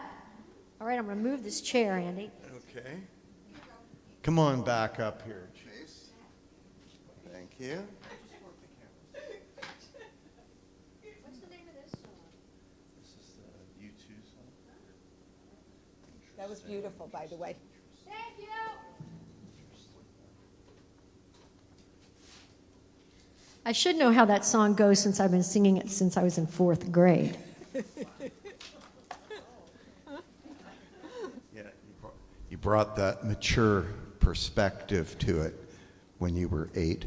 Speaker 1: All right, I'm going to move this chair, Andy.
Speaker 2: Okay. Come on back up here, Chase. Thank you.
Speaker 1: What's the name of this song?
Speaker 2: This is the U2 song.
Speaker 3: That was beautiful, by the way.
Speaker 1: Thank you. I should know how that song goes since I've been singing it since I was in 4th grade.
Speaker 2: Yeah, you brought that mature perspective to it when you were 8.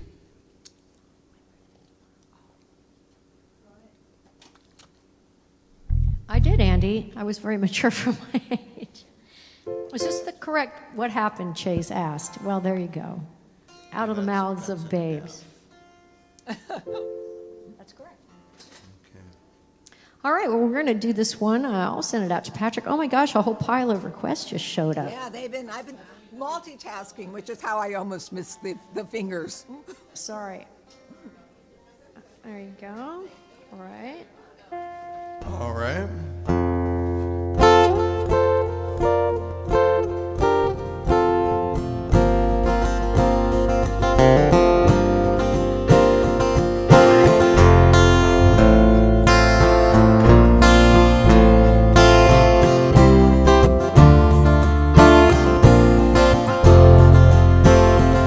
Speaker 1: I did, Andy. I was very mature for my age. Was this the correct what happened, Chase asked? Well, there you go. Out of the mouths of babes. That's correct.
Speaker 2: Okay.
Speaker 1: All right, well, we're going to do this one. I'll send it out to Patrick. Oh my gosh, a whole pile of requests just showed up.
Speaker 3: Yeah, I've been multitasking, which is how I almost missed the fingers.
Speaker 1: Sorry. There you go. All right.
Speaker 2: All right.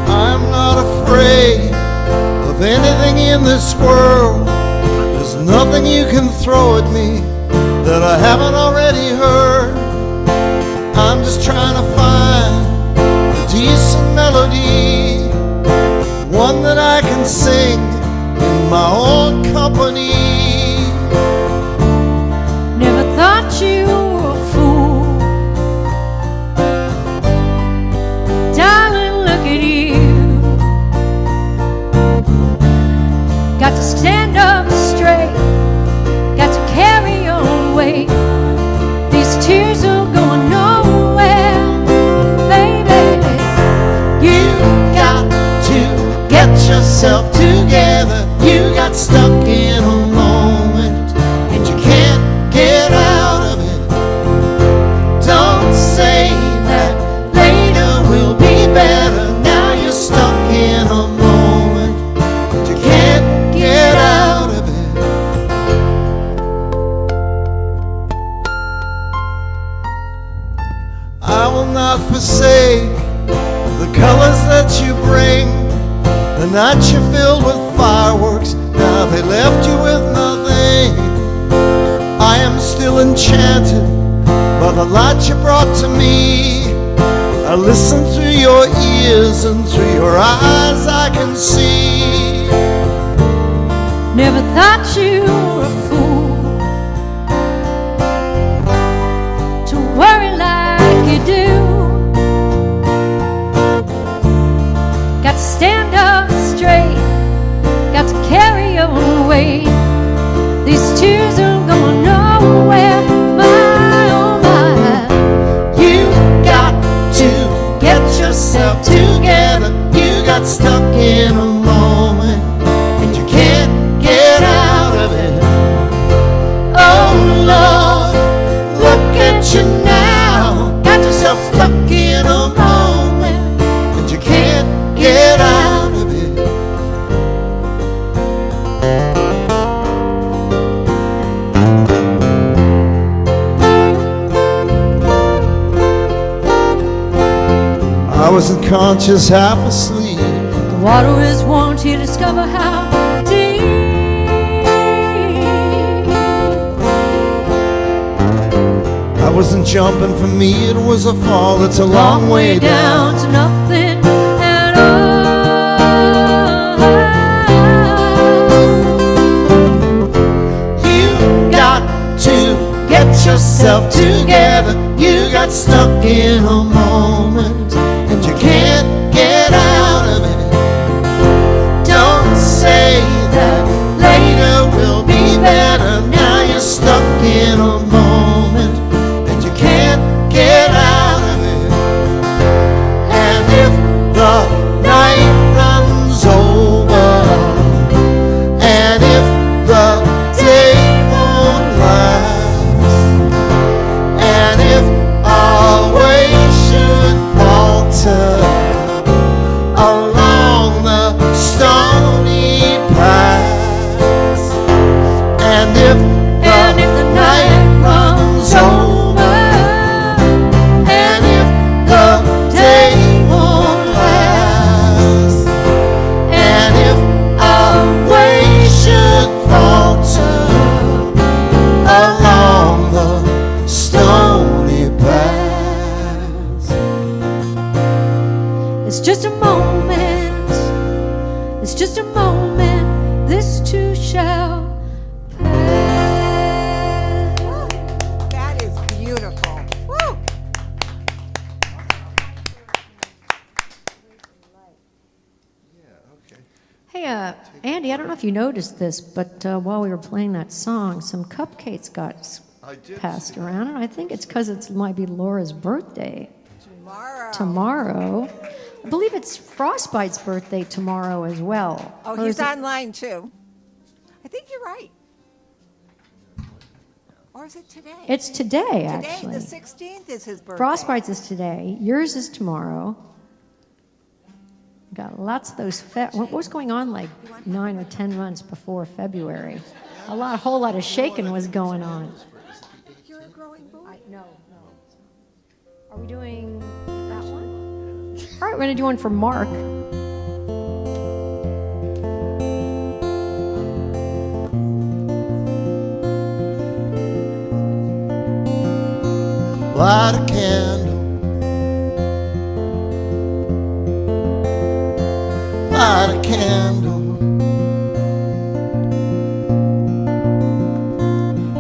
Speaker 2: I'm not afraid of anything in this world. There's nothing you can throw at me that I haven't already heard. I'm just trying to find a decent melody, one that I can sing in my own company.
Speaker 1: Never thought you were a fool. Darling, look at you. Got to stand up straight. Got to carry your own weight. These tears are going nowhere, baby.
Speaker 2: You got to get yourself together. You got stuck in a moment and you can't get out of it. Don't say that later will be better. Now you're stuck in a moment and you can't get out of it. I will not forsake the colors that you bring. The night you filled with fireworks, now they left you with nothing. I am still enchanted by the light you brought to me. I listen through your ears and through your eyes I can see.
Speaker 1: Never thought you were a fool to worry like got to stand up straight, got to carry your own weight. These tears are going nowhere, my oh my.
Speaker 2: You got to get yourself together. You got stuck in a moment and you can't get out of it. Oh Lord, look at you now. Got yourself stuck in a moment and you can't get out of it. I was unconscious, half asleep.
Speaker 1: The water is warm to discover how deep.
Speaker 2: I wasn't jumping, for me it was a fall. It's a long way down
Speaker 1: to nothing at all.
Speaker 2: You got to get yourself together. You got stuck in a moment and you can't get out of it. Don't say that later will be better. Now you're stuck in a moment and you can't get out of it. And if the night runs over and if the day won't last, and if our way should falter along the stony paths, and if the night runs over, and if the day won't last, and if our way should falter along the stony paths.
Speaker 1: It's just a moment, it's just a moment, this too shall pass.
Speaker 3: That is beautiful. Woo!
Speaker 1: Hey, Andy, I don't know if you noticed this, but while we were playing that song, some cupcakes got passed around, and I think it's because it might be Laura's birthday tomorrow. I believe it's Frostbite's birthday tomorrow as well.
Speaker 3: Oh,
Speaker 1: Or
Speaker 3: he's
Speaker 1: is it-
Speaker 3: online too. I think you're right. Or is it today?
Speaker 1: It's today,
Speaker 3: Today,
Speaker 1: actually.
Speaker 3: the 16th is his birthday.
Speaker 1: Frostbite's is today. Yours is tomorrow. Got lots of those. What was going on like 9 or 10 months before February? A whole lot of shaking was going on.
Speaker 3: You're a growing boy.
Speaker 1: No. Are we doing that one? All right, we're gonna do one for Mark.
Speaker 2: Light a candle, light a candle,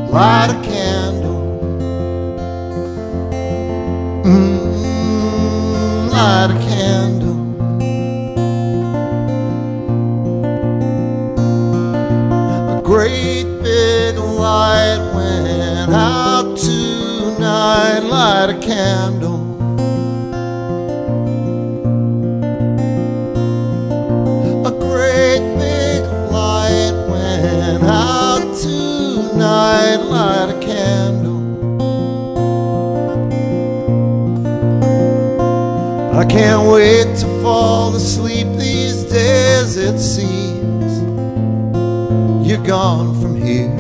Speaker 2: light a candle, light a candle. A great big light went out tonight. Light a candle. A great big light went out tonight. Light a candle. I can't wait to fall asleep these days. It seems you're gone from here.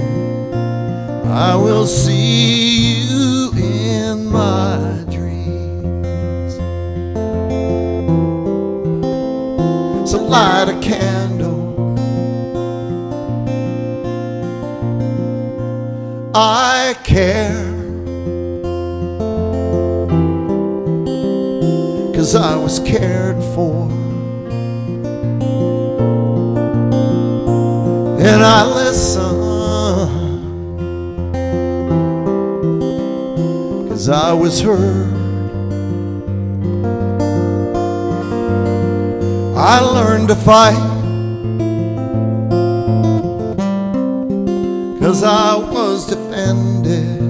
Speaker 2: I will see you in my dreams. So light a candle. I care, 'cause I was cared for, and I listen, 'cause I was heard. I learned to fight, 'cause I was defended.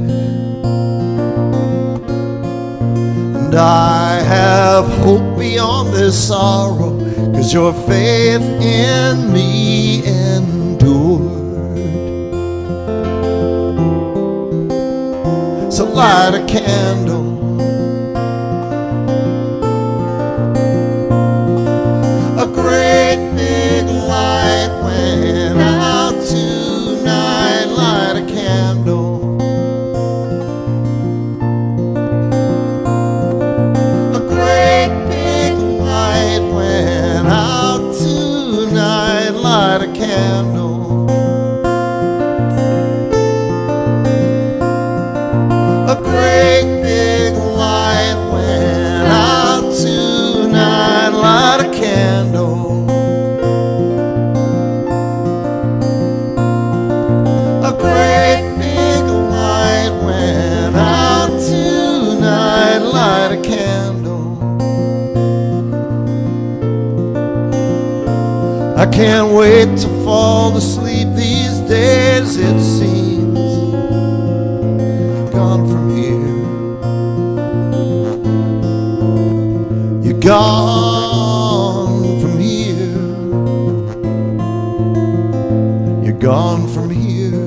Speaker 2: And I have hope beyond this sorrow, 'cause your faith in me endured. So light a candle, a great big light went out tonight. Light a candle, a great big light went out tonight. Light a candle, a great big light went out tonight. Light a candle, a great big light went out tonight. Light a candle. I can't wait to fall asleep these days, it seems. Gone from here, you're gone from here, you're gone from here,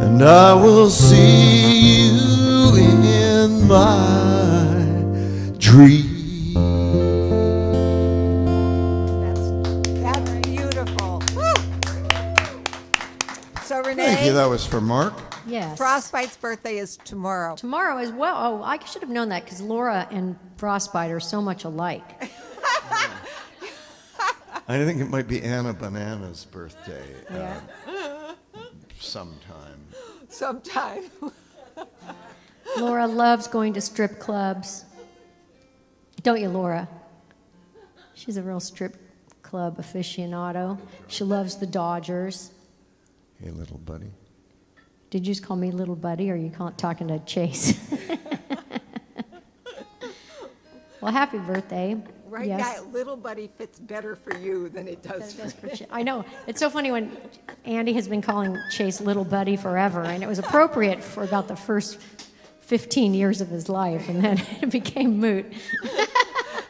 Speaker 2: and I will see you in my dream.
Speaker 3: That's beautiful. Woo! So Renee,
Speaker 2: Thank you. That was for Mark.
Speaker 1: Yes.
Speaker 3: Frostbite's birthday is tomorrow.
Speaker 1: Tomorrow as well. Oh, I should have known that because Laura and Frostbite are so much alike.
Speaker 2: I think it might be Anna Banana's birthday
Speaker 1: Yeah.
Speaker 2: sometime.
Speaker 3: Sometime.
Speaker 1: Laura loves going to strip clubs. Don't you, Laura? She's a real strip club aficionado. She loves the Dodgers.
Speaker 2: Hey, little buddy.
Speaker 1: Did you just call me little buddy, or are you talking to Chase? Well, happy birthday.
Speaker 3: Right
Speaker 1: Yes.
Speaker 3: now, little buddy fits better for you than it does for me.
Speaker 1: I know. It's so funny when Andy has been calling Chase little buddy forever, and it was appropriate for about the first 15 years of his life, and then it became moot.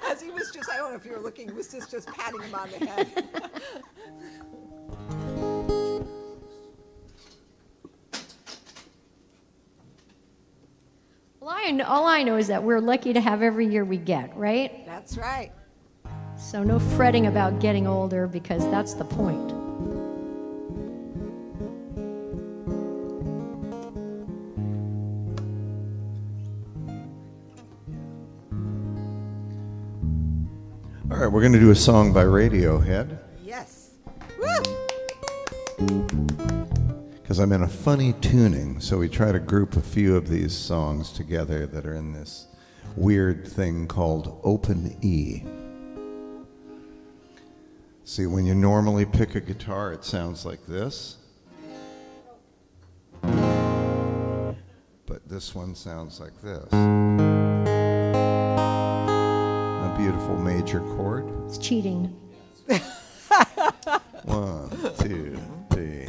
Speaker 3: As he was just, I don't know if you were looking, he was just patting him on the head.
Speaker 1: Well, all I know is that we're lucky to have every year we get, right?
Speaker 3: That's right.
Speaker 1: So no fretting about getting older, because that's the point.
Speaker 2: All right, we're going to do a song by Radiohead,
Speaker 3: Yes. Woo!
Speaker 2: because I'm in a funny tuning, so we try to group a few of these songs together that are in this weird thing called open E. See, when you normally pick a guitar, it sounds like this. But this one sounds like this. A beautiful major chord.
Speaker 1: It's cheating.
Speaker 2: 1, 2, 3.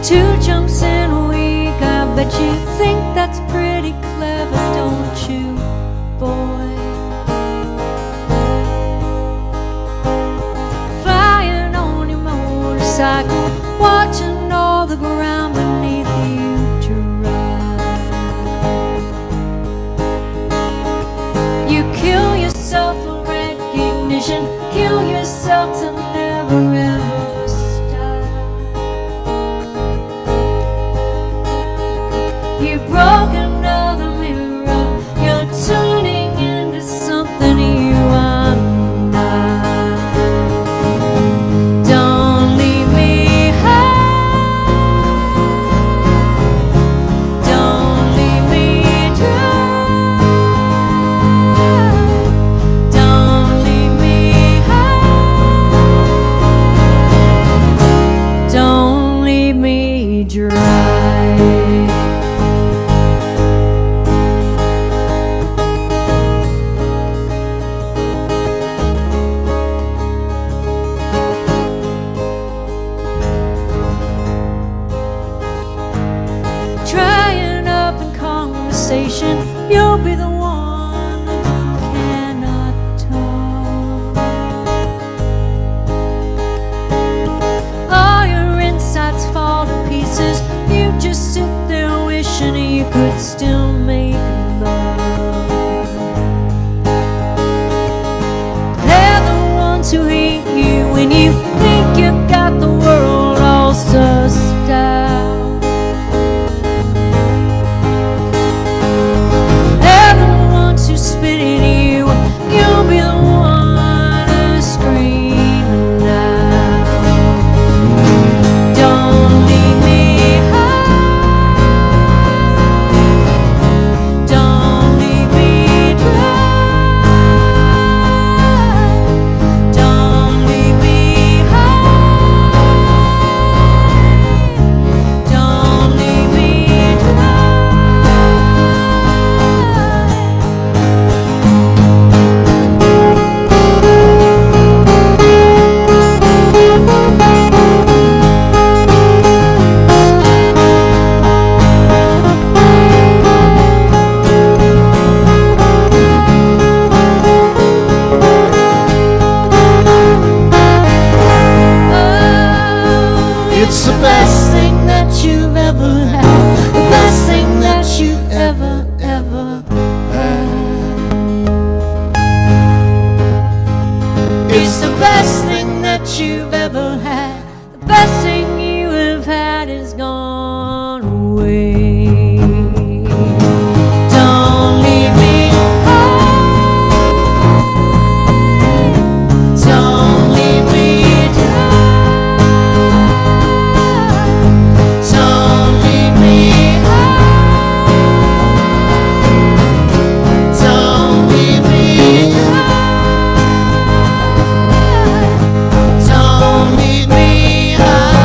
Speaker 1: Two jumps in a week, I bet you think that's pretty clever, don't you, boy? Flying on your motorcycle, watching all the ground beneath you dry. You kill yourself for recognition, kill yourself to never ever stop. You broke another mirror, you're tuning into something you are not. Don't leave me high, don't conversation. You'll be the one who cannot talk. All your insides fall to pieces. You just sit there wishing you could still make love. They're the ones who hate you when you think you got the world all sussed out. They're the ones who spit at you. You'll be the one who's screaming out. Don't leave me high. Don't leave me dry. Don't leave me high. Don't leave me dry.
Speaker 2: It's the best thing that you've ever had.
Speaker 1: The best thing that you've ever had. It's the best thing that you've ever had. The best thing you have had is gone away. Don't leave me high. Don't leave me dry. Don't leave me high. Don't leave me high. Don't leave me high.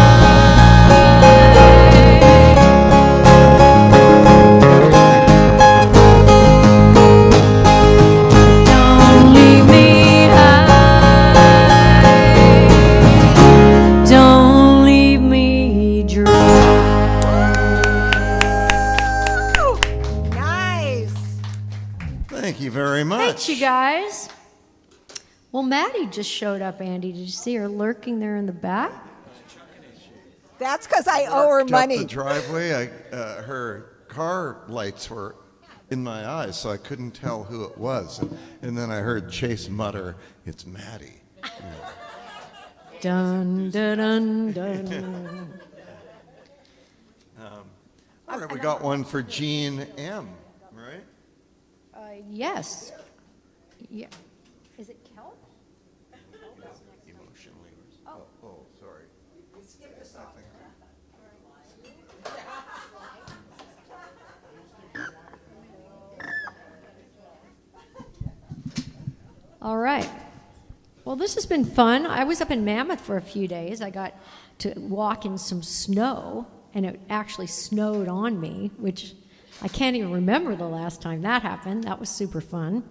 Speaker 1: Don't leave me high. Don't leave me dry.
Speaker 3: Nice.
Speaker 2: Thank you very much.
Speaker 1: Thanks, you guys. Well, Maddie just showed up, Andy. Did you see her lurking there in the back?
Speaker 3: That's because I owe her
Speaker 2: Up
Speaker 3: money.
Speaker 2: the driveway, her car lights were in my eyes, so I couldn't tell who it was. And then I heard Chase mutter, "It's Maddie."
Speaker 1: Dun, dun, dun, dun.
Speaker 2: All right, we got one for Jean M. Right?
Speaker 1: Yes. Yeah. Is it kelp?
Speaker 2: Emotionally. Oh, sorry.
Speaker 1: All right. Well, this has been fun. I was up in Mammoth for a few days. I got to walk in some snow, and it actually snowed on me, which I can't even remember the last time that happened. That was super fun.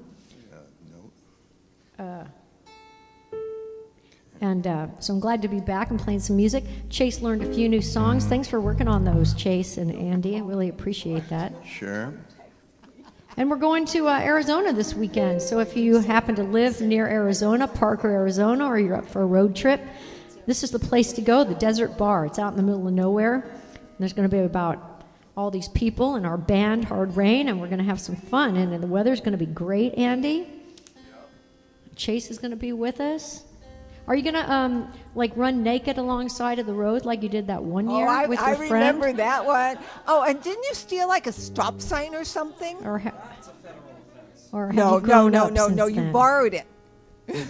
Speaker 1: And so I'm glad to be back and playing some music. Chase learned a few new songs. Thanks for working on those, Chase and Andy. I really appreciate that.
Speaker 2: Sure.
Speaker 1: And we're going to Arizona this weekend. So if you happen to live near Arizona, Parker, Arizona, or you're up for a road trip, this is the place to go, the Desert Bar. It's out in the middle of nowhere. And there's going to be about all these people and our band, Hard Rain, and we're going to have some fun. And the weather's going to be great, Andy. Chase is going to be with us. Are you going to like run naked alongside of the road like you did that one year with your
Speaker 3: I
Speaker 1: friend?
Speaker 3: remember that one. Oh, and didn't you steal like a stop sign or something?
Speaker 1: Or have
Speaker 3: No,
Speaker 1: you grown
Speaker 3: no,
Speaker 1: up
Speaker 3: no,
Speaker 1: since
Speaker 3: no. You
Speaker 1: then?
Speaker 3: borrowed it.
Speaker 1: Do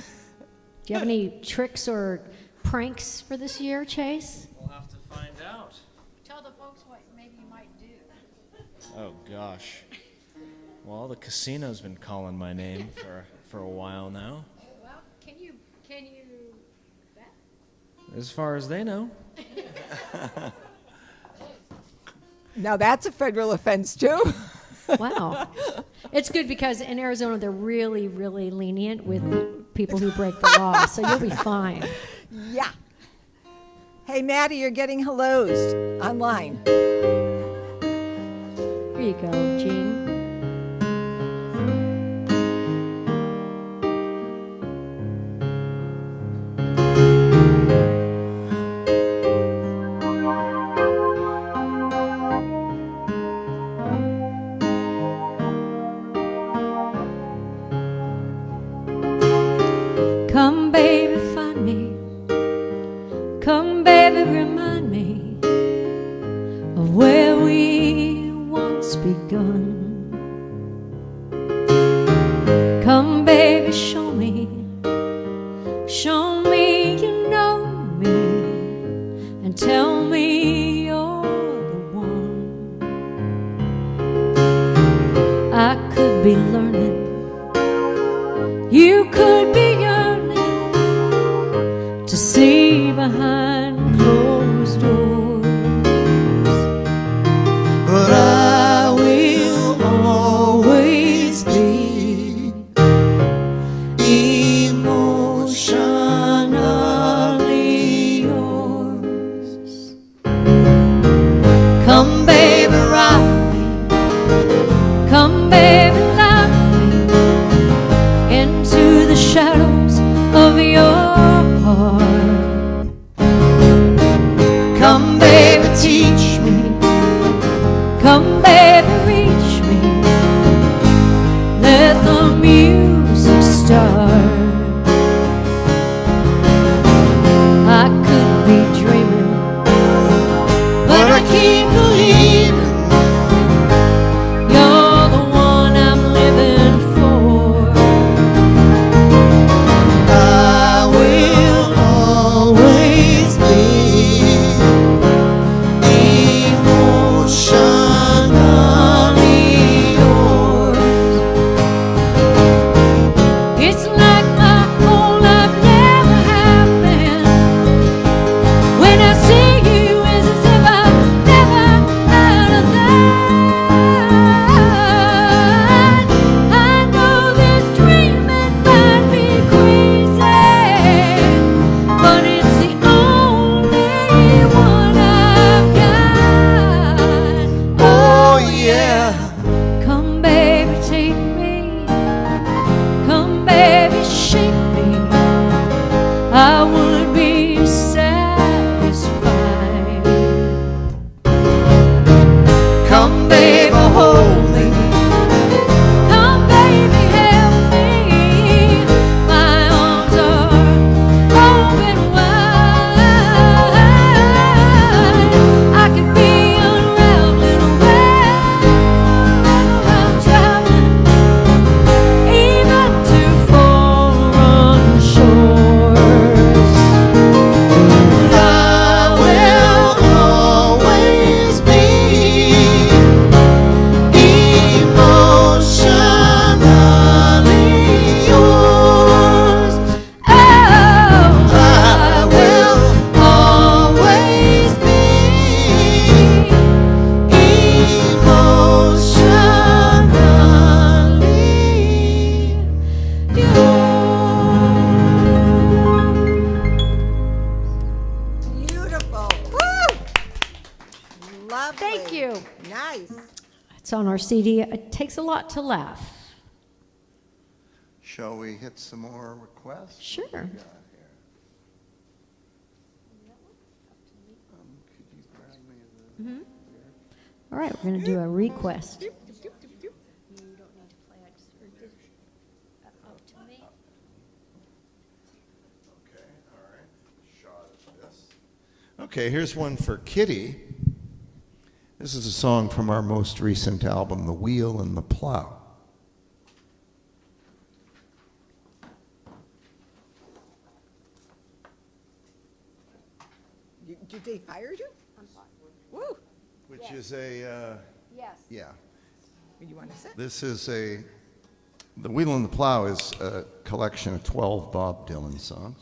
Speaker 1: you have any tricks or pranks for this year, Chase?
Speaker 4: We'll have to find out.
Speaker 1: Tell the folks what maybe you might do.
Speaker 4: Oh gosh. Well, the casino's been calling my name for a while now.
Speaker 1: Well, can you bet?
Speaker 4: As far as they know.
Speaker 3: Now that's a federal offense too.
Speaker 1: Wow. It's good because in Arizona they're really, really lenient with people who break the law, so you'll be fine.
Speaker 3: Yeah. Hey, Maddie, you're getting hellos online.
Speaker 1: Here you go, Jean. Come, baby, find me. Come, baby, remind me of where we once begun. Come, baby, show me you know me, and tell me you're the one. I could be learning, you could be yearning to see behind closed doors,
Speaker 2: But I will always be emotionally yours.
Speaker 1: Come, baby, rock me. Come, baby, lock me into the shadows of your heart. Come, baby, teach me. Come, baby, reach me. Let the music start. I could be dreaming, but I keep believing you're the one I'm living for.
Speaker 2: I will always be emotionally yours.
Speaker 1: It's like my whole life never happened. When I see you, it's as if I've never had a thought. I know this dreaming might be crazy, but it's the only one I've got.
Speaker 2: Oh yeah.
Speaker 1: Come, baby, take me. Come, baby, shake me. I would be satisfied. Come, baby, hold me. Come, baby, help me. My arms are open wide. I could be unraveling wherever I'm traveling, even to foreign shores.
Speaker 2: I will always be emotionally yours.
Speaker 1: Oh, I will
Speaker 2: always be emotionally
Speaker 3: Beautiful. Woo! Lovely.
Speaker 1: Thank you.
Speaker 3: Nice.
Speaker 1: It's on our CD. It takes a lot to laugh.
Speaker 2: Shall we hit some more requests?
Speaker 1: Sure.
Speaker 2: Could you grab me the...
Speaker 1: All right, we're going to do a request.
Speaker 2: Okay, all right. Shot at this. Okay, here's one for Kitty. This is a song from our most recent album, The Wheel and the Plow.
Speaker 3: Did they fire you? Woo!
Speaker 2: Which is a,
Speaker 1: Yes.
Speaker 2: yeah.
Speaker 3: You want to sit?
Speaker 2: This is The Wheel and the Plow is a collection of 12 Bob Dylan songs.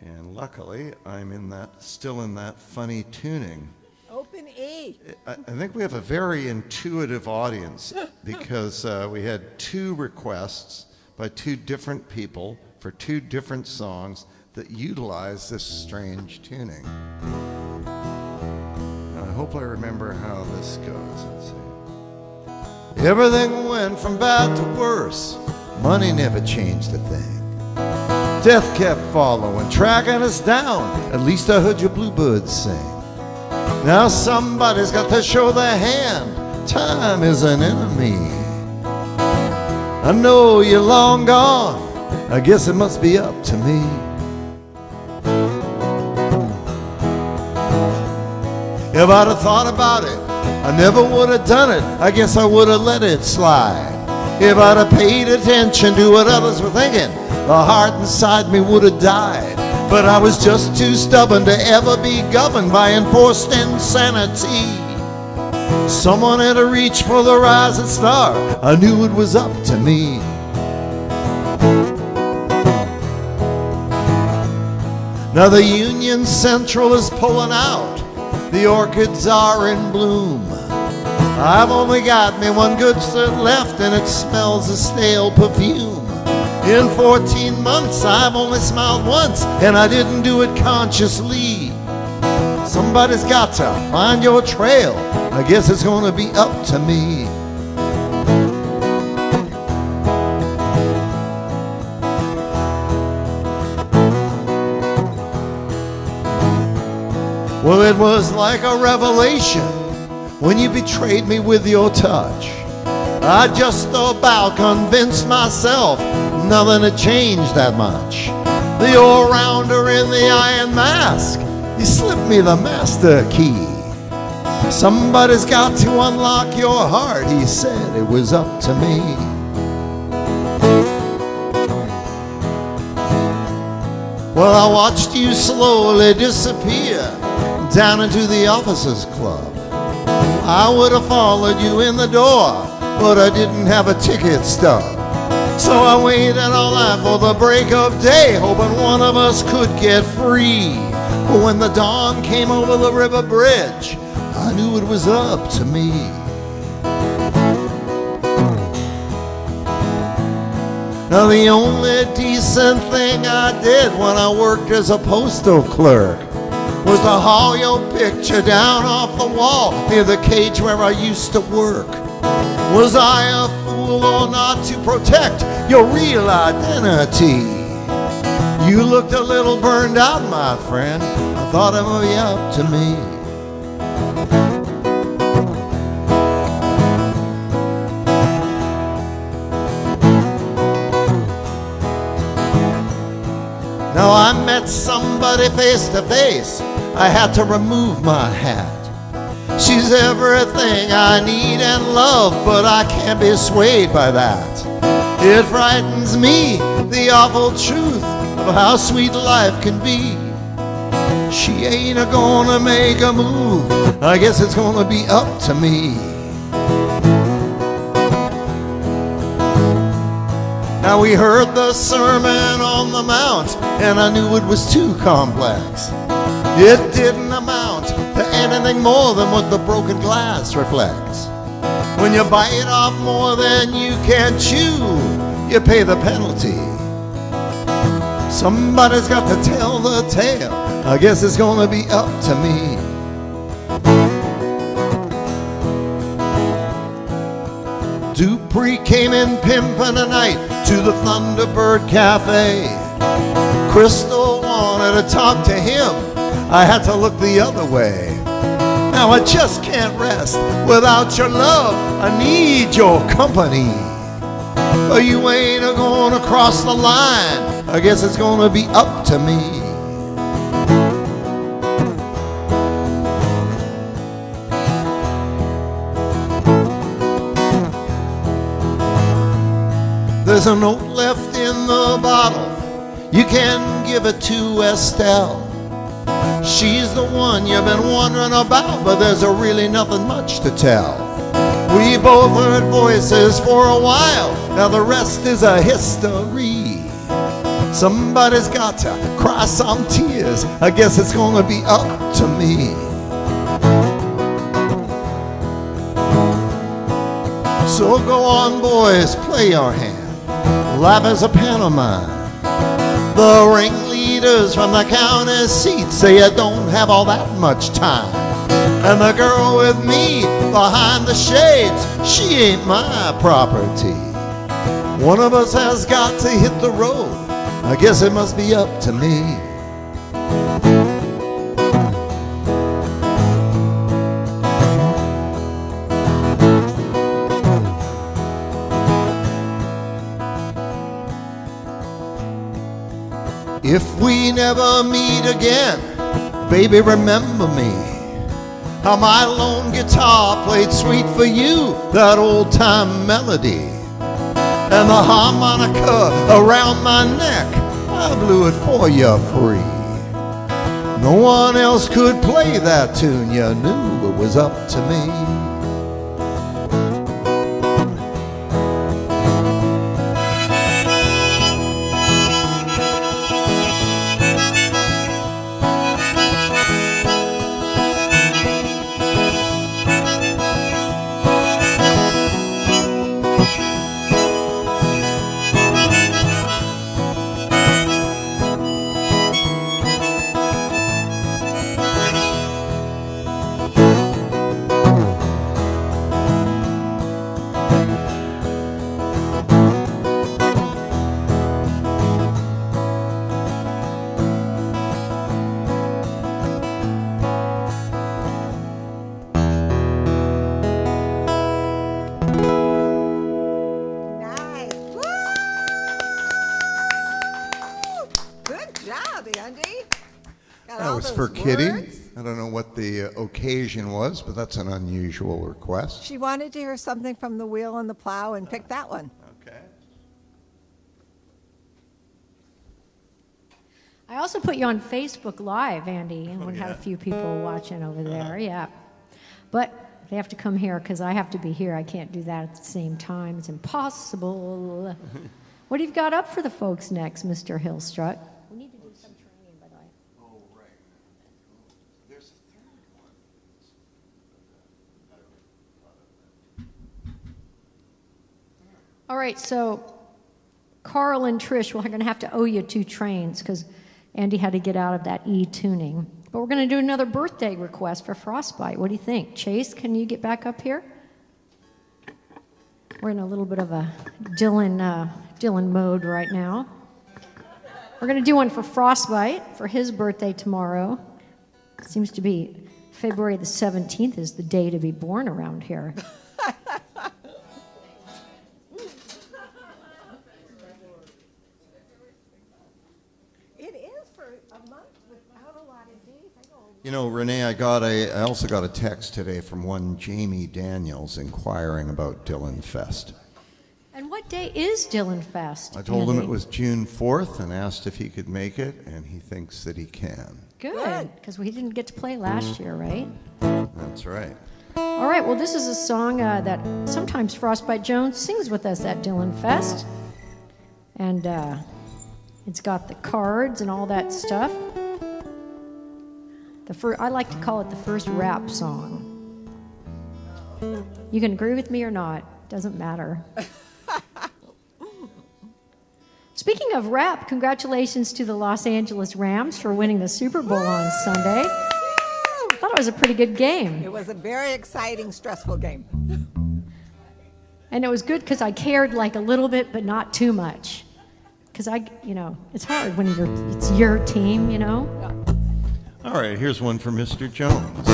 Speaker 2: And luckily, I'm still in that funny tuning.
Speaker 3: Open E.
Speaker 2: I think we have a very intuitive audience because we had 2 requests by 2 different people for 2 different songs that utilize this strange tuning. hope I remember how this goes. Let's see. Everything went from bad to worse. Money never changed a thing. Death kept following, tracking us down. At least I heard your bluebirds sing. Now somebody's got to show their hand. Time is an enemy. I know you're long gone. I guess it must be up to me. If I'd have thought about it, I never would have done it. I guess I would have let it slide. If I'd have paid attention to what others were thinking, the heart inside me would have died. But I was just too stubborn to ever be governed by enforced insanity. Someone had to reach for the rising star. I knew it was up to me. Now the Union Central is pulling out. The orchids are in bloom. I've only got me one good cert left, and it smells of stale perfume. In 14 months, I've only smiled once, and I didn't do it consciously. Somebody's got to find your trail. I guess it's gonna be up to me. Well, it was like a revelation when you betrayed me with your touch. I just about convinced myself nothing had changed that much. The all-rounder in the iron mask, he slipped me the master key. Somebody's got to unlock your heart, he said it was up to me. Well, I watched you slowly disappear down into the officers' club. I would have followed you in the door, but I didn't have a ticket stub. So I waited all night for the break of day, hoping one of us could get free. But when the dawn came over the river bridge, I knew it was up to me. Now the only decent thing I did when I worked as a postal clerk was to haul your picture down off the wall near the cage where I used to work. Was I a fool or not to protect your real identity? You looked a little burned out, my friend. I thought it would be up to me. Now I met somebody face to face. I had to remove my hat. She's everything I need and love, but I can't be swayed by that. It frightens me, the awful truth of how sweet life can be. She ain't gonna make a move. I guess it's gonna be up to me. Now we heard the Sermon on the Mount, and I knew it was too complex. It didn't amount to anything more than what the broken glass reflects. When you bite off more than you can chew, you pay the penalty. Somebody's got to tell the tale. I guess it's gonna be up to me. Dupree came in pimping a night to the Thunderbird Cafe. Crystal wanted to talk to him. I had to look the other way. Now I just can't rest without your love. I need your company. But you ain't gonna cross the line. I guess it's gonna be up to me. There's a note left in the bottle. You can give it to Estelle. She's the one you've been wondering about, but there's really nothing much to tell. We both heard voices for a while. Now the rest is a history. Somebody's got to cry some tears. I guess it's gonna be up to me. So go on, boys, play your hand. Life is a pantomime. The ringleaders from the county seat say you don't have all that much time. And the girl with me behind the shades, she ain't my property. One of us has got to hit the road. I guess it must be up to me. If we never meet again, baby, remember me. How my lone guitar played sweet for you, that old-time melody. And the harmonica around my neck, I blew it for you free. No one else could play that tune, you knew it was up to me.
Speaker 3: Nice. Woo! Good job, Andy. Got
Speaker 2: That
Speaker 3: all
Speaker 2: was
Speaker 3: those
Speaker 2: for Kitty.
Speaker 3: words.
Speaker 2: I don't know what the occasion was, but that's an unusual request.
Speaker 3: She wanted to hear something from The Wheel and the Plow and picked that one.
Speaker 2: Okay.
Speaker 1: I also put you on Facebook Live, Andy, and we had a few people watching over there, yeah. But they have to come here because I have to be here. I can't do that at the same time. It's impossible. What have you got up for the folks next, Mr. Hillstrut? We need to do some training, by the way.
Speaker 2: Oh, right. There's a third one.
Speaker 1: All right, so Carl and Trish, we're going to have to owe you 2 trains because Andy had to get out of that E-tuning. But we're going to do another birthday request for Frostbite. What do you think? Chase, can you get back up here? We're in a little bit of a Dylan mode right now. We're going to do one for Frostbite for his birthday tomorrow. It seems to be February the 17th is the day to be born around here.
Speaker 3: It is for a month without a lot of days. I know.
Speaker 2: You know, Renee, I also got a text today from one Jamie Daniels inquiring about Dylan Fest.
Speaker 1: And what day is Dylan Fest?
Speaker 2: I told him
Speaker 1: Andy?
Speaker 2: it was June 4th and asked if he could make it, and he thinks that he can.
Speaker 1: Good, because we didn't get to play last year, right?
Speaker 2: That's right.
Speaker 1: All right, well, this is a song that sometimes Frostbite Jones sings with us at Dylan Fest. And it's got the cards and all that stuff. I like to call it the first rap song. You can agree with me or not, doesn't matter. Speaking of rap, congratulations to the Los Angeles Rams for winning the Super Bowl on Sunday. I thought it was a pretty good game.
Speaker 3: It was a very exciting, stressful game.
Speaker 1: And it was good because I cared like a little bit, but not too much. Because it's hard when it's your team, you know?
Speaker 2: All right, here's one for Mr. Jones.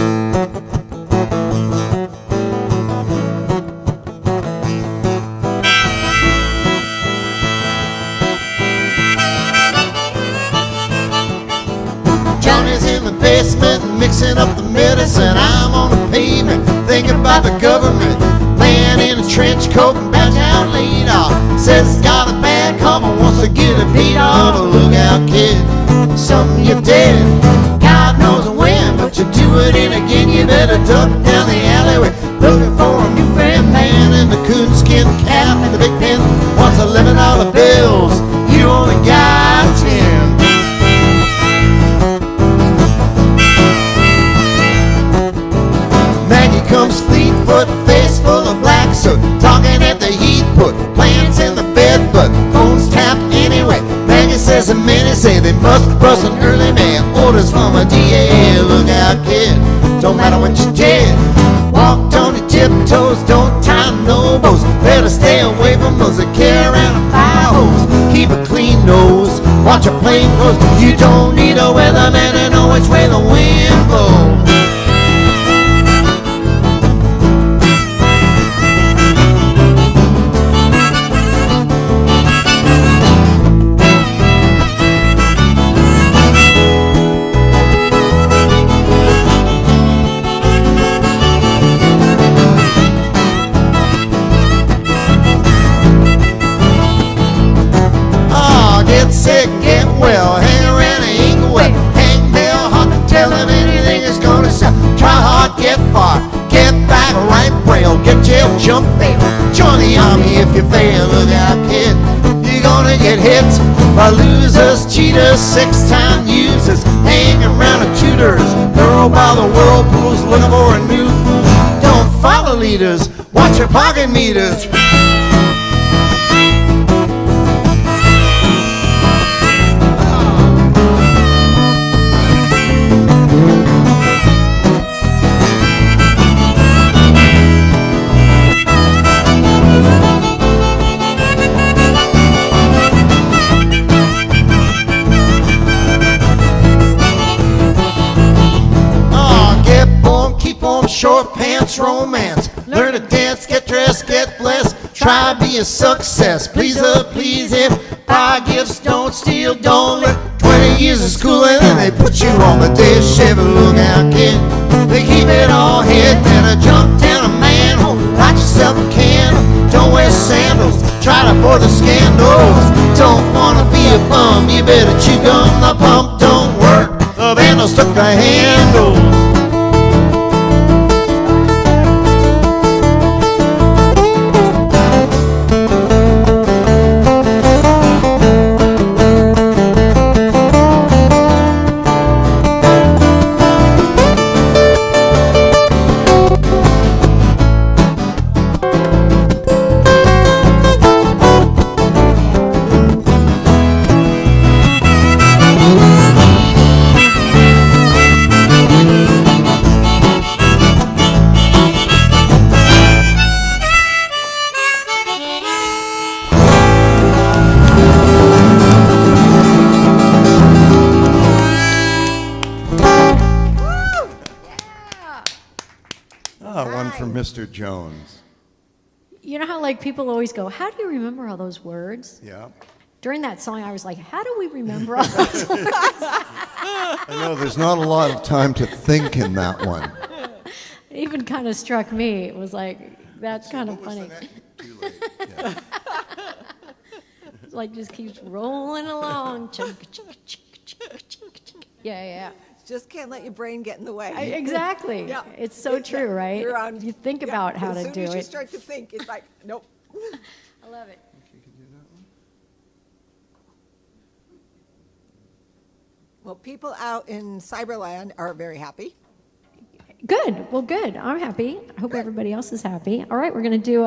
Speaker 2: Johnny's in the basement mixing up the medicine. I'm on the pavement thinking about the government. Man in a trench coat and badge out laid off. Says he's got a bad cough and wants to get it beat off. Look out, kid, something you're dead. God knows when, but you do it in again. You better duck down the alleyway looking for a new friend. Man in the coonskin cap and the big pen wants $11 bills. You only got 10. Maggie comes fleet-foot, face full of black soot, talking at the heat, put plants in the bed, but phones tap anyway. Maggie says the men say they must bust an early mail, orders from a DA. Look out, kid, don't matter what you did. Walked on your tiptoes, don't tie no bows. Better stay away from those that carry around a fire hose. Keep a clean nose, watch your plane clothes. You don't need a weatherman to know which way the wind blows. Get sick, get well, hang around and ain't well. Hang Bill Hawk and tell him anything is gonna sell. Try hard, get far, get back, right braille, get jail, jump bail. Join the army if you fail, look out kid, you're gonna get hit by losers, cheaters, six-time users, hanging around the tutors, girl by the whirlpools, looking for a new fool. Don't follow leaders, watch your pocket meters. Short pants romance, learn to dance, get dressed, get blessed, try be a success, please him, buy gifts, don't steal, don't let 20 years of school and then they put you on the day shift. Look out kid, they keep it all hid, better jump down a manhole, light yourself a candle, don't wear sandals, try to avoid the scandals, don't wanna be a bum, you better chew gum, the pump don't work, the vandals took the handle. Mr. Jones.
Speaker 1: You know how like people always go, how do you remember all those words?
Speaker 2: Yeah.
Speaker 1: During that song, I was like, how do we remember all those words?
Speaker 2: I know there's not a lot of time to think in that one.
Speaker 1: It even kind of struck me. It was like, that's kind of funny.
Speaker 2: Too late. Yeah.
Speaker 1: It like just keeps rolling along. Yeah.
Speaker 3: Just can't let your brain get in the way.
Speaker 1: Exactly.
Speaker 3: Yeah.
Speaker 1: It's so true, right?
Speaker 3: You're on,
Speaker 1: you think about how to do
Speaker 3: As soon as you
Speaker 1: it.
Speaker 3: start to think, it's like, nope.
Speaker 1: I love it.
Speaker 3: Well, people out in Cyberland are very happy.
Speaker 1: Good. Well, good. I'm happy. I hope everybody else is happy. All right, we're going to do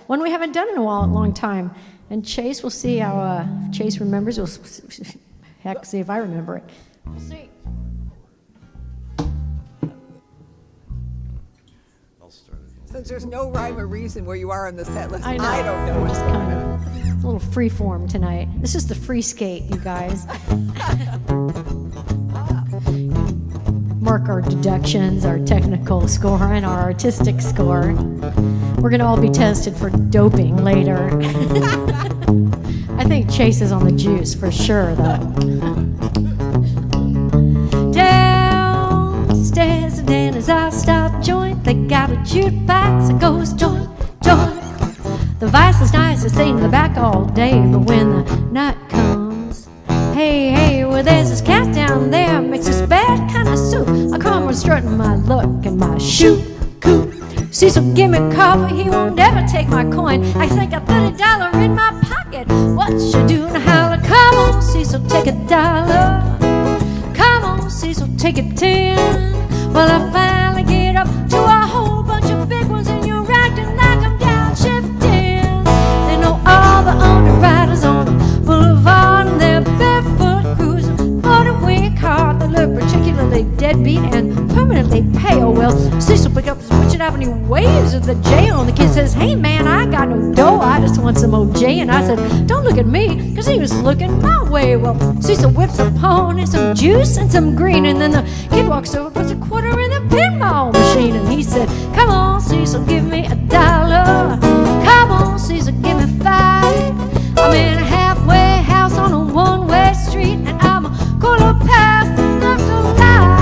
Speaker 1: one we haven't done in a long time. And Chase, we'll see how Chase remembers. We'll heck, see if I remember it. We'll see.
Speaker 3: Since there's no rhyme or reason where you are on the set list,
Speaker 1: I know.
Speaker 3: I don't know.
Speaker 1: We're just kind of it's a little free form tonight. This is the free skate, you guys. Mark our deductions, our technical score, and our artistic score. We're going to all be tested for doping later. I think Chase is on the juice for sure, though. Downstairs and then as I stop joint, they got a jukebox that goes joint, joint. The vice is nice to stay in the back all day, but when the night comes, hey, well there's this cat down there makes this bad kind of soup. I come on strutting my luck and my shoot coop. Cecil, give me coffee, he won't ever take my coin. I think I put $1 in my pocket. What you doing? Holler, come on, Cecil, take $1. Come on, Cecil, take it 10. Well, I finally get up to a whole bunch of big ones, and you're acting like I'm downshifting. They know all the underwriters on the boulevard, and they're barefoot cruising, motor wing car. They look particularly deadbeat and permanently pale. Well, Cecil pick up his witching up and he waves at the J on. The kid says, hey man, I got no dough, I just want some OJ. And I said, don't look at me, because he was looking my way. Well, Cecil whips a pony, some juice and some green, and then the kid walks over, puts a quarter in the pinball machine, and he said, come on Cecil, give me $1. Come on Cecil, give me 5. I'm in a halfway house on a one-way street, and I'm a quarter past enough to lie.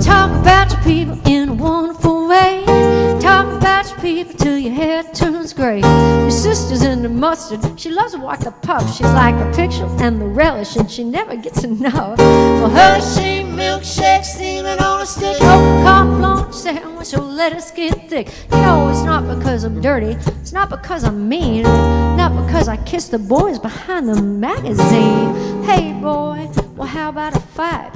Speaker 1: Talk about your people in a wonderful way. Talk about your people till your hair turns gray. Your sister's in the mustard, she loves to walk the puff. She's like the picture and the relish, and she never gets enough. Well, Hershey milkshake steaming on a stick. Oh, carte blanche sandwich, so lettuce get thick. You know, it's not because I'm dirty, it's not because I'm mean, it's not because I kiss the boys behind the magazine. Hey boy, well how about a fight?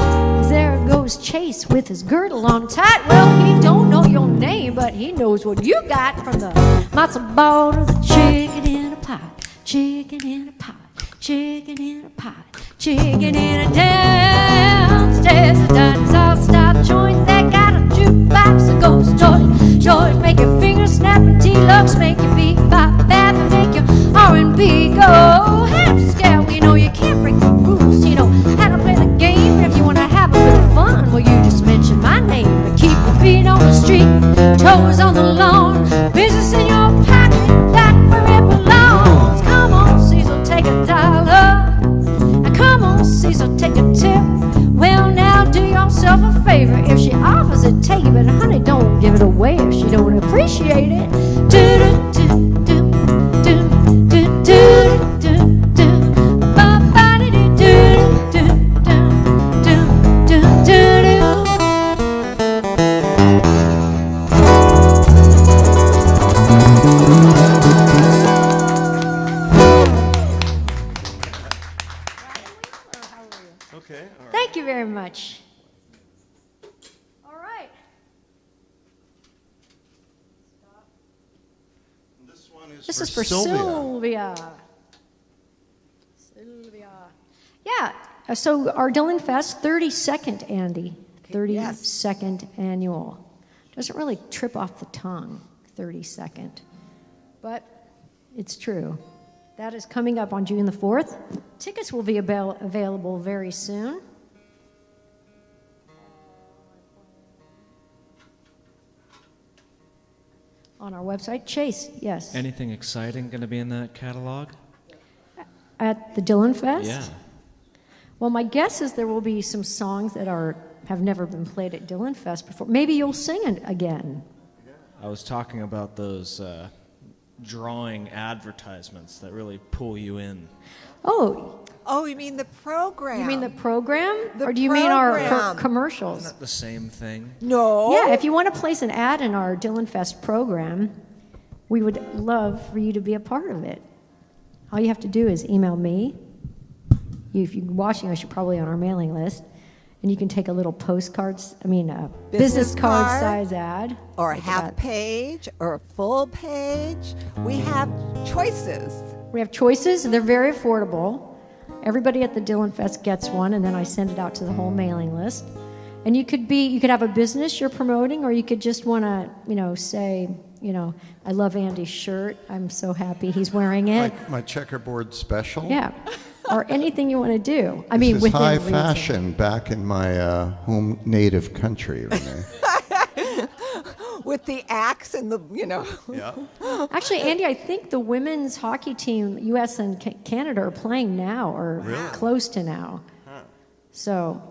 Speaker 1: There goes Chase with his girdle on tight. Well, he don't know your name, but he knows what you got, from the matzo ball to the chicken in a pot. Chicken in a pot, chicken in a pot, chicken in a downstairs. The diners all stop joint. They got a jukebox that goes George, George, make your fingers snap and T-Lux make your beat bop bap and make your R&B go ham scale. You know you can't break the rules. You know how to play the game. If you want to have a bit of fun, well you just mention my name. But keep your feet on the street, toes on the lawn, business in your pocket, back where it belongs. Come on, Cecil, take $1. Now come on, Cecil, take a tip. Well, now do yourself a favor. If she offers it, take it, but honey, don't give it away if she don't appreciate it. Do do do do do do do do do. Ba ba do do do do do do do.
Speaker 2: Okay, all right.
Speaker 1: Thank you very much. All right. This is for Sylvia. Yeah. So our Dylan Fest, 32nd, Andy. 32nd annual. Doesn't really trip off the tongue, 32nd. But it's true. That is coming up on June the 4th. Tickets will be available very soon. On our website. Chase, yes.
Speaker 4: Anything exciting going to be in that catalog?
Speaker 1: At the Dylan Fest?
Speaker 4: Yeah.
Speaker 1: Well, my guess is there will be some songs that have never been played at Dylan Fest before. Maybe you'll sing it again.
Speaker 4: I was talking about those drawing advertisements that really pull you in.
Speaker 3: Oh, you mean the program?
Speaker 1: You mean the program?
Speaker 3: The
Speaker 1: or do you mean our
Speaker 3: program.
Speaker 1: commercials?
Speaker 4: Isn't that the same thing?
Speaker 3: No.
Speaker 1: Yeah, if you want to place an ad in our Dylan Fest program, we would love for you to be a part of it. All you have to do is email me. If you're watching us, you're probably on our mailing list. And you can take a little business card
Speaker 3: card.
Speaker 1: size ad.
Speaker 3: Or a
Speaker 1: like
Speaker 3: half
Speaker 1: that.
Speaker 3: page or a full page. We have choices.
Speaker 1: We have choices, and they're very affordable. Everybody at the Dylan Fest gets one, and then I send it out to the whole mailing list. And you could have a business you're promoting, or you could just want to, say, I love Andy's shirt. I'm so happy he's wearing it.
Speaker 2: My checkerboard special.
Speaker 1: Yeah. Or anything you want to do.
Speaker 2: This is
Speaker 1: within
Speaker 2: high
Speaker 1: reason.
Speaker 2: fashion back in my home native country, Renee.
Speaker 3: With the axe and the,
Speaker 2: Yeah.
Speaker 1: Actually, Andy, I think the women's hockey team, U.S. and Canada, are playing now, or close to now. Huh. So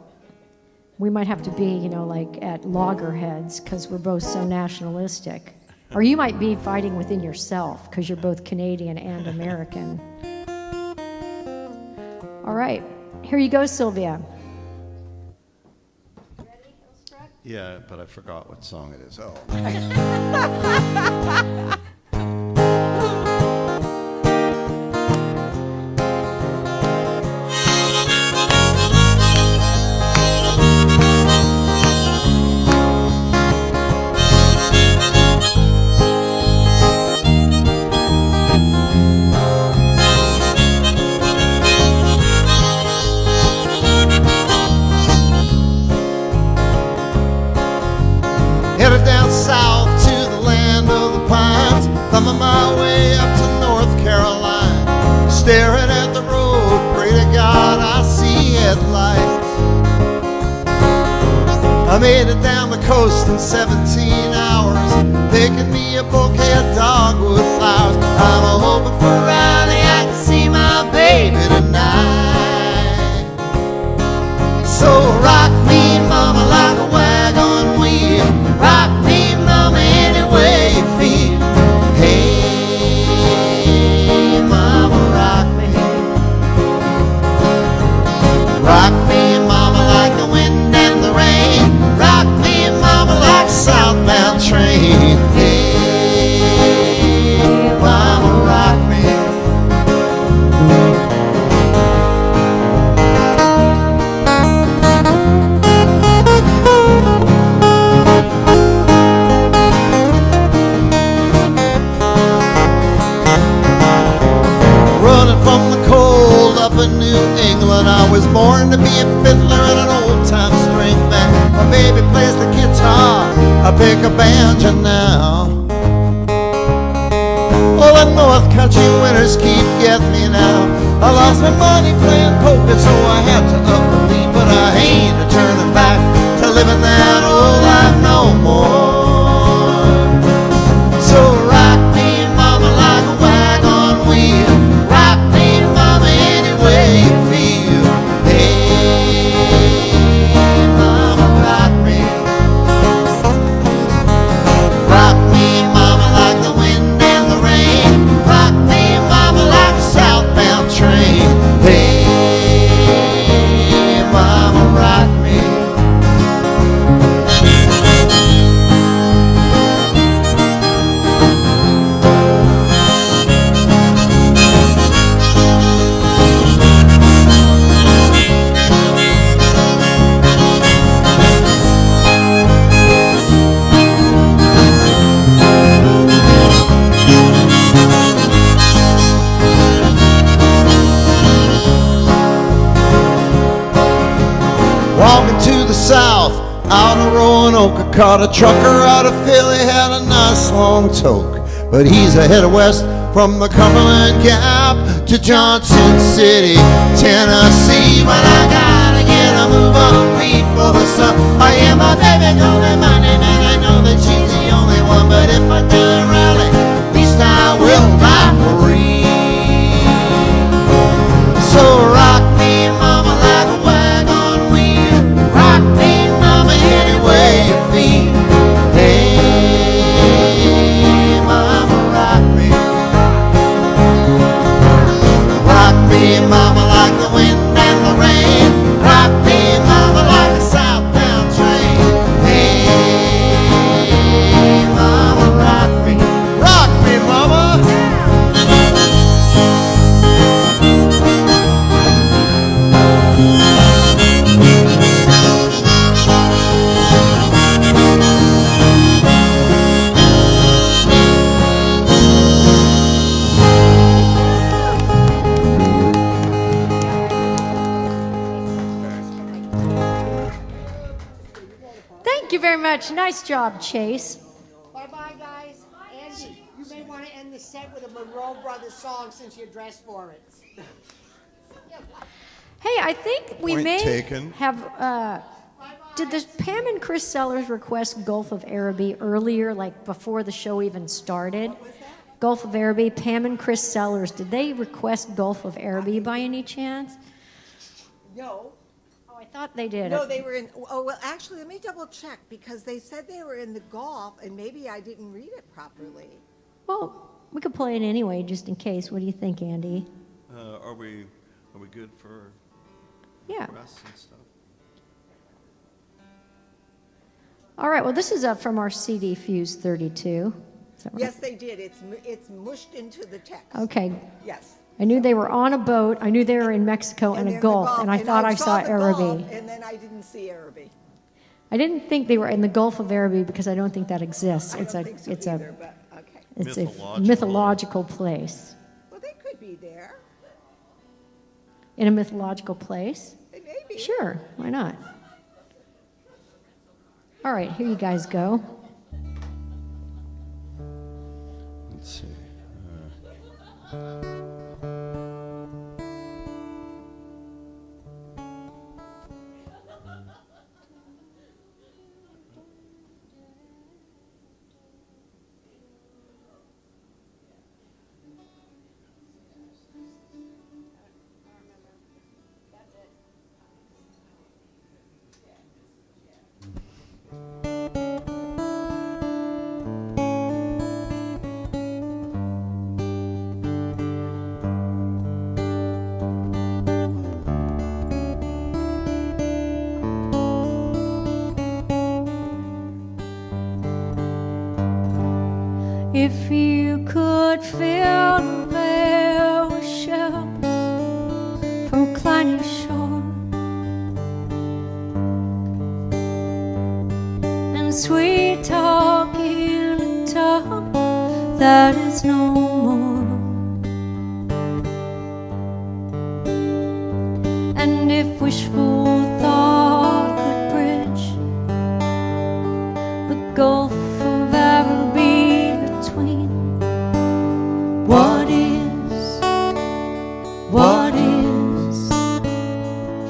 Speaker 1: we might have to be, like at loggerheads, because we're both so nationalistic. Or you might be fighting within yourself, because you're both Canadian and American. All right, here you go, Sylvia.
Speaker 2: Yeah, but I forgot what song it is. Oh. made it down the coast in 17 hours, picking me a bouquet of dogwood flowers. I'm a hoping for Riley, I can see my baby tonight. So rock me, mama, like a wagon wheel. Rock me, mama, any way you feel. Hey, mama, rock me. Rock me, mama, like the wind and the rain. Rock me, mama, like a southbound train. Hey, mama, rock me. Running from the cold up in New England, I was born to be a fiddler and an old-time string band. My baby plays the guitar, I pick a banjo now. Well, the North Country winters keep getting me now. I lost my money playing poker, so I had to up and leave. But I ain't a turning back to living that old life no more. So rock me, mama, like a wagon wheel. Rock me, mama, any way you feel. Hey, mama, rock me. Rock me, mama, like the wind and the rain. Rock me, mama, like a southbound train. Hey, mama, rock me. Walking to the south, out of Roanoke, I caught a trucker out of Philly, had a nice long toque. But he's a headed west from the Cumberland Gap to Johnson City, Tennessee. But I gotta get a move on, read for the sun. I hear my baby calling my name, and I know that she's the only one. But if I die in Raleigh, at least I will die free. So rock me, mama, like a wagon wheel. Rock me, mama, any way you feel. Hey, mama, rock me. Rock me, mama, like the wind and the rain. Rock me, mama, like a southbound train. Hey, mama, rock me. Rock me, mama.
Speaker 1: Thank you very much. Nice job, Chase.
Speaker 5: Bye-bye, guys. Andy, you may want to end the set with a Monroe Brothers song since you dressed for it.
Speaker 1: Hey, I think we
Speaker 2: Point
Speaker 1: may
Speaker 2: taken.
Speaker 1: have. Did the Pam and Chris Sellers request Gulf of Araby earlier, like before the show even started? Gulf of Araby, Pam and Chris Sellers. Did they request Gulf of Araby by any chance?
Speaker 3: No.
Speaker 1: Oh, I thought they did.
Speaker 3: No, they were in, oh, well, actually, let me double check, because they said they were in the Gulf, and maybe I didn't read it properly.
Speaker 1: Well, we could play it anyway, just in case. What do you think, Andy?
Speaker 2: Are we good for
Speaker 1: Yeah.
Speaker 2: requests and stuff?
Speaker 1: All right. Well, this is from our CD Fuse 32. Is that right?
Speaker 3: Yes, they did. It's mushed into the text.
Speaker 1: Okay.
Speaker 3: Yes.
Speaker 1: I knew they were on a boat. I knew they were in Mexico and
Speaker 3: they're
Speaker 1: a
Speaker 3: in the
Speaker 1: Gulf, and I thought I saw
Speaker 3: the Gulf,
Speaker 1: Araby.
Speaker 3: and then I didn't see Araby.
Speaker 1: I didn't think they were in the Gulf of Araby because I don't think that exists.
Speaker 3: I
Speaker 1: It's
Speaker 3: don't
Speaker 1: a
Speaker 3: think so
Speaker 1: it's
Speaker 3: either,
Speaker 1: a
Speaker 3: but okay.
Speaker 1: it's a
Speaker 2: Mythological.
Speaker 1: mythological place.
Speaker 3: Well, they could be there.
Speaker 1: In a mythological place?
Speaker 3: They may be.
Speaker 1: Sure, why not? All right, here you guys go.
Speaker 2: Let's see.
Speaker 1: if you could fill the veil with shells from Kleiner shore and sweet talk in a tongue that is no more, and if wishful thought could bridge the gulf of Araby between what is, what is,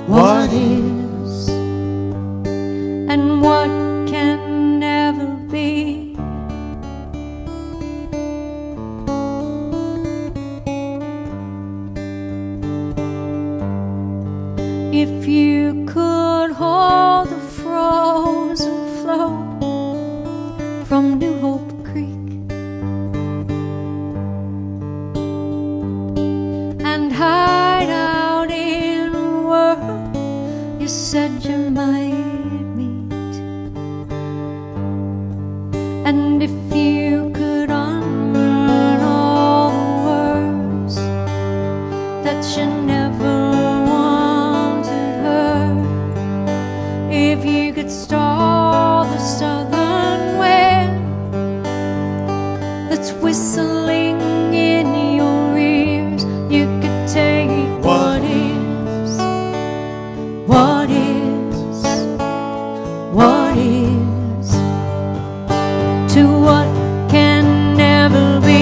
Speaker 1: what is, and what can never be. If you could hold the frozen flow from New Hope Creek and hide out in a world you said you might meet, and if you could unlearn all the words that you never wanted heard, if you could stall the southern wind that's whistling in your ears, you could take what is, what is, what is, to what can never be.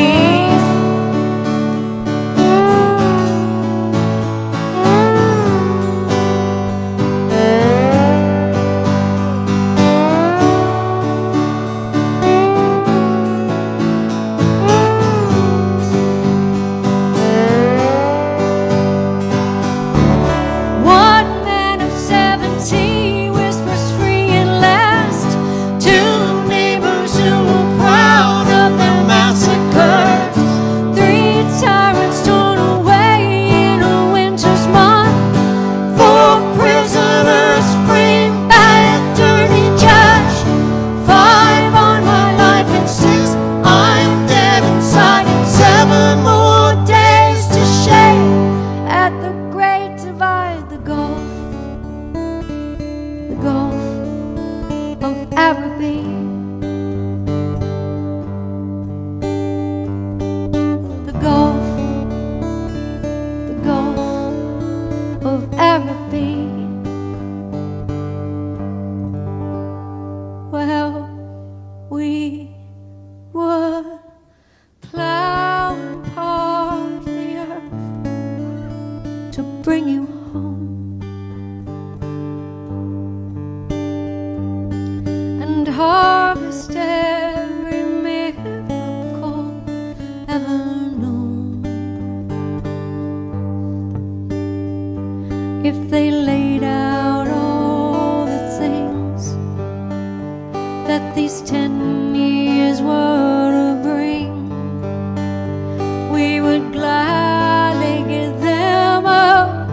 Speaker 1: One man of 70 whispers free at last to neighbors who were proud of their massacres. 3 tyrants torn away in a winter's month. 4 prisoners framed by a dirty judge. 5 on my life and 6 I'm dead inside. And 7 more days to shake at the great divide, the gulf of Araby. The Gulf of Araby. Well, we would plow and part the earth to bring you home, and harvest every miracle ever known. If they laid out all the things that these 10 years were to bring, we would gladly give them up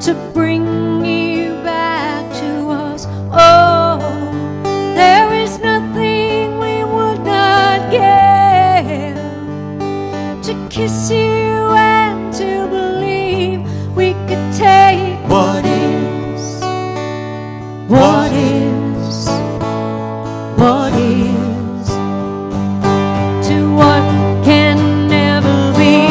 Speaker 1: to bring you back to us. Oh, there is nothing we would not give to kiss you and to believe we could take what is, what is, what is, to what can never be.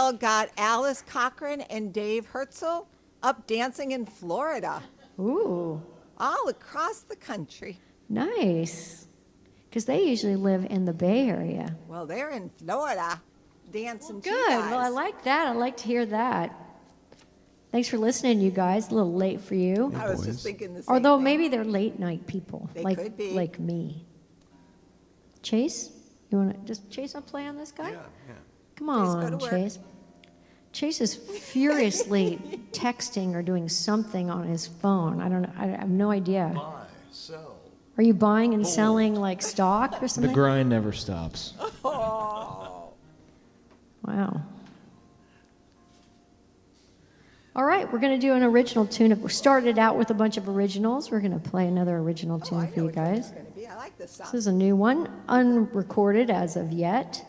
Speaker 3: well got Alice Cochran and Dave Herzl up dancing in Florida,
Speaker 1: Ooh,
Speaker 3: all across the country.
Speaker 1: nice. Because they usually live in the Bay Area.
Speaker 3: Well, they're in Florida dancing too,
Speaker 1: Good.
Speaker 3: guys.
Speaker 1: Well, I like that. I like to hear that. Thanks for listening, you guys. A little late for you.
Speaker 3: I was
Speaker 2: boys.
Speaker 3: just thinking the same
Speaker 1: Although
Speaker 3: thing.
Speaker 1: maybe they're late night people.
Speaker 3: They
Speaker 1: like,
Speaker 3: could be.
Speaker 1: Like me. Chase? You want to, does Chase want to play on this guy?
Speaker 2: Yeah.
Speaker 1: Come
Speaker 3: go
Speaker 1: on,
Speaker 3: to work.
Speaker 1: Chase. Chase is furiously texting or doing something on his phone. I don't know. I have no idea.
Speaker 2: Buy, sell.
Speaker 1: Are you buying and selling like stock or
Speaker 4: The
Speaker 1: something?
Speaker 4: grind never stops.
Speaker 3: Oh,
Speaker 1: Wow. All right, we're going to do an original tune. We started out with a bunch of originals. We're going to play another original tune
Speaker 3: I
Speaker 1: for
Speaker 3: know
Speaker 1: you
Speaker 3: which one
Speaker 1: guys.
Speaker 3: it's gonna be. I like this
Speaker 1: This
Speaker 3: song.
Speaker 1: is a new one, unrecorded as of yet.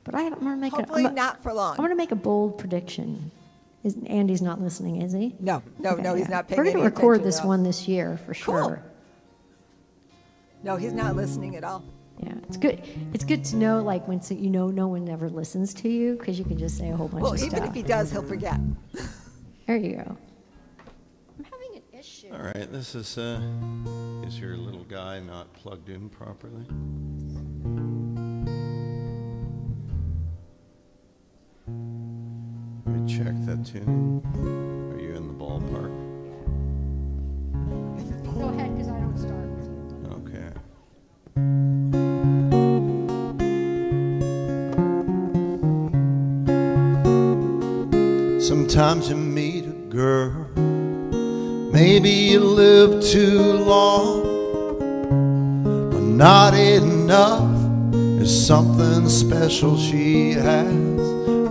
Speaker 1: But I'm going to make
Speaker 3: Hopefully
Speaker 1: I'm
Speaker 3: not for long.
Speaker 1: going to make a bold prediction. Andy's not listening, is he?
Speaker 3: No, he's
Speaker 1: Yeah.
Speaker 3: not paying
Speaker 1: We're
Speaker 3: any
Speaker 1: going to record
Speaker 3: attention
Speaker 1: this
Speaker 3: at all.
Speaker 1: one this year for
Speaker 3: Cool.
Speaker 1: sure.
Speaker 3: No, he's not listening at all.
Speaker 1: Yeah, it's good. It's good to know, like, when you know no one ever listens to you, because you can just say a whole bunch
Speaker 3: Well,
Speaker 1: of
Speaker 3: even
Speaker 1: stuff.
Speaker 3: if he does, he'll forget.
Speaker 1: There you go. I'm having an issue.
Speaker 2: All right, this is your little guy not plugged in properly? Let me check that tune. Are you in the ballpark?
Speaker 1: Go ahead, because I don't start with you.
Speaker 2: Okay. Sometimes you meet a girl, maybe you live too long, but not enough. There's something special she has,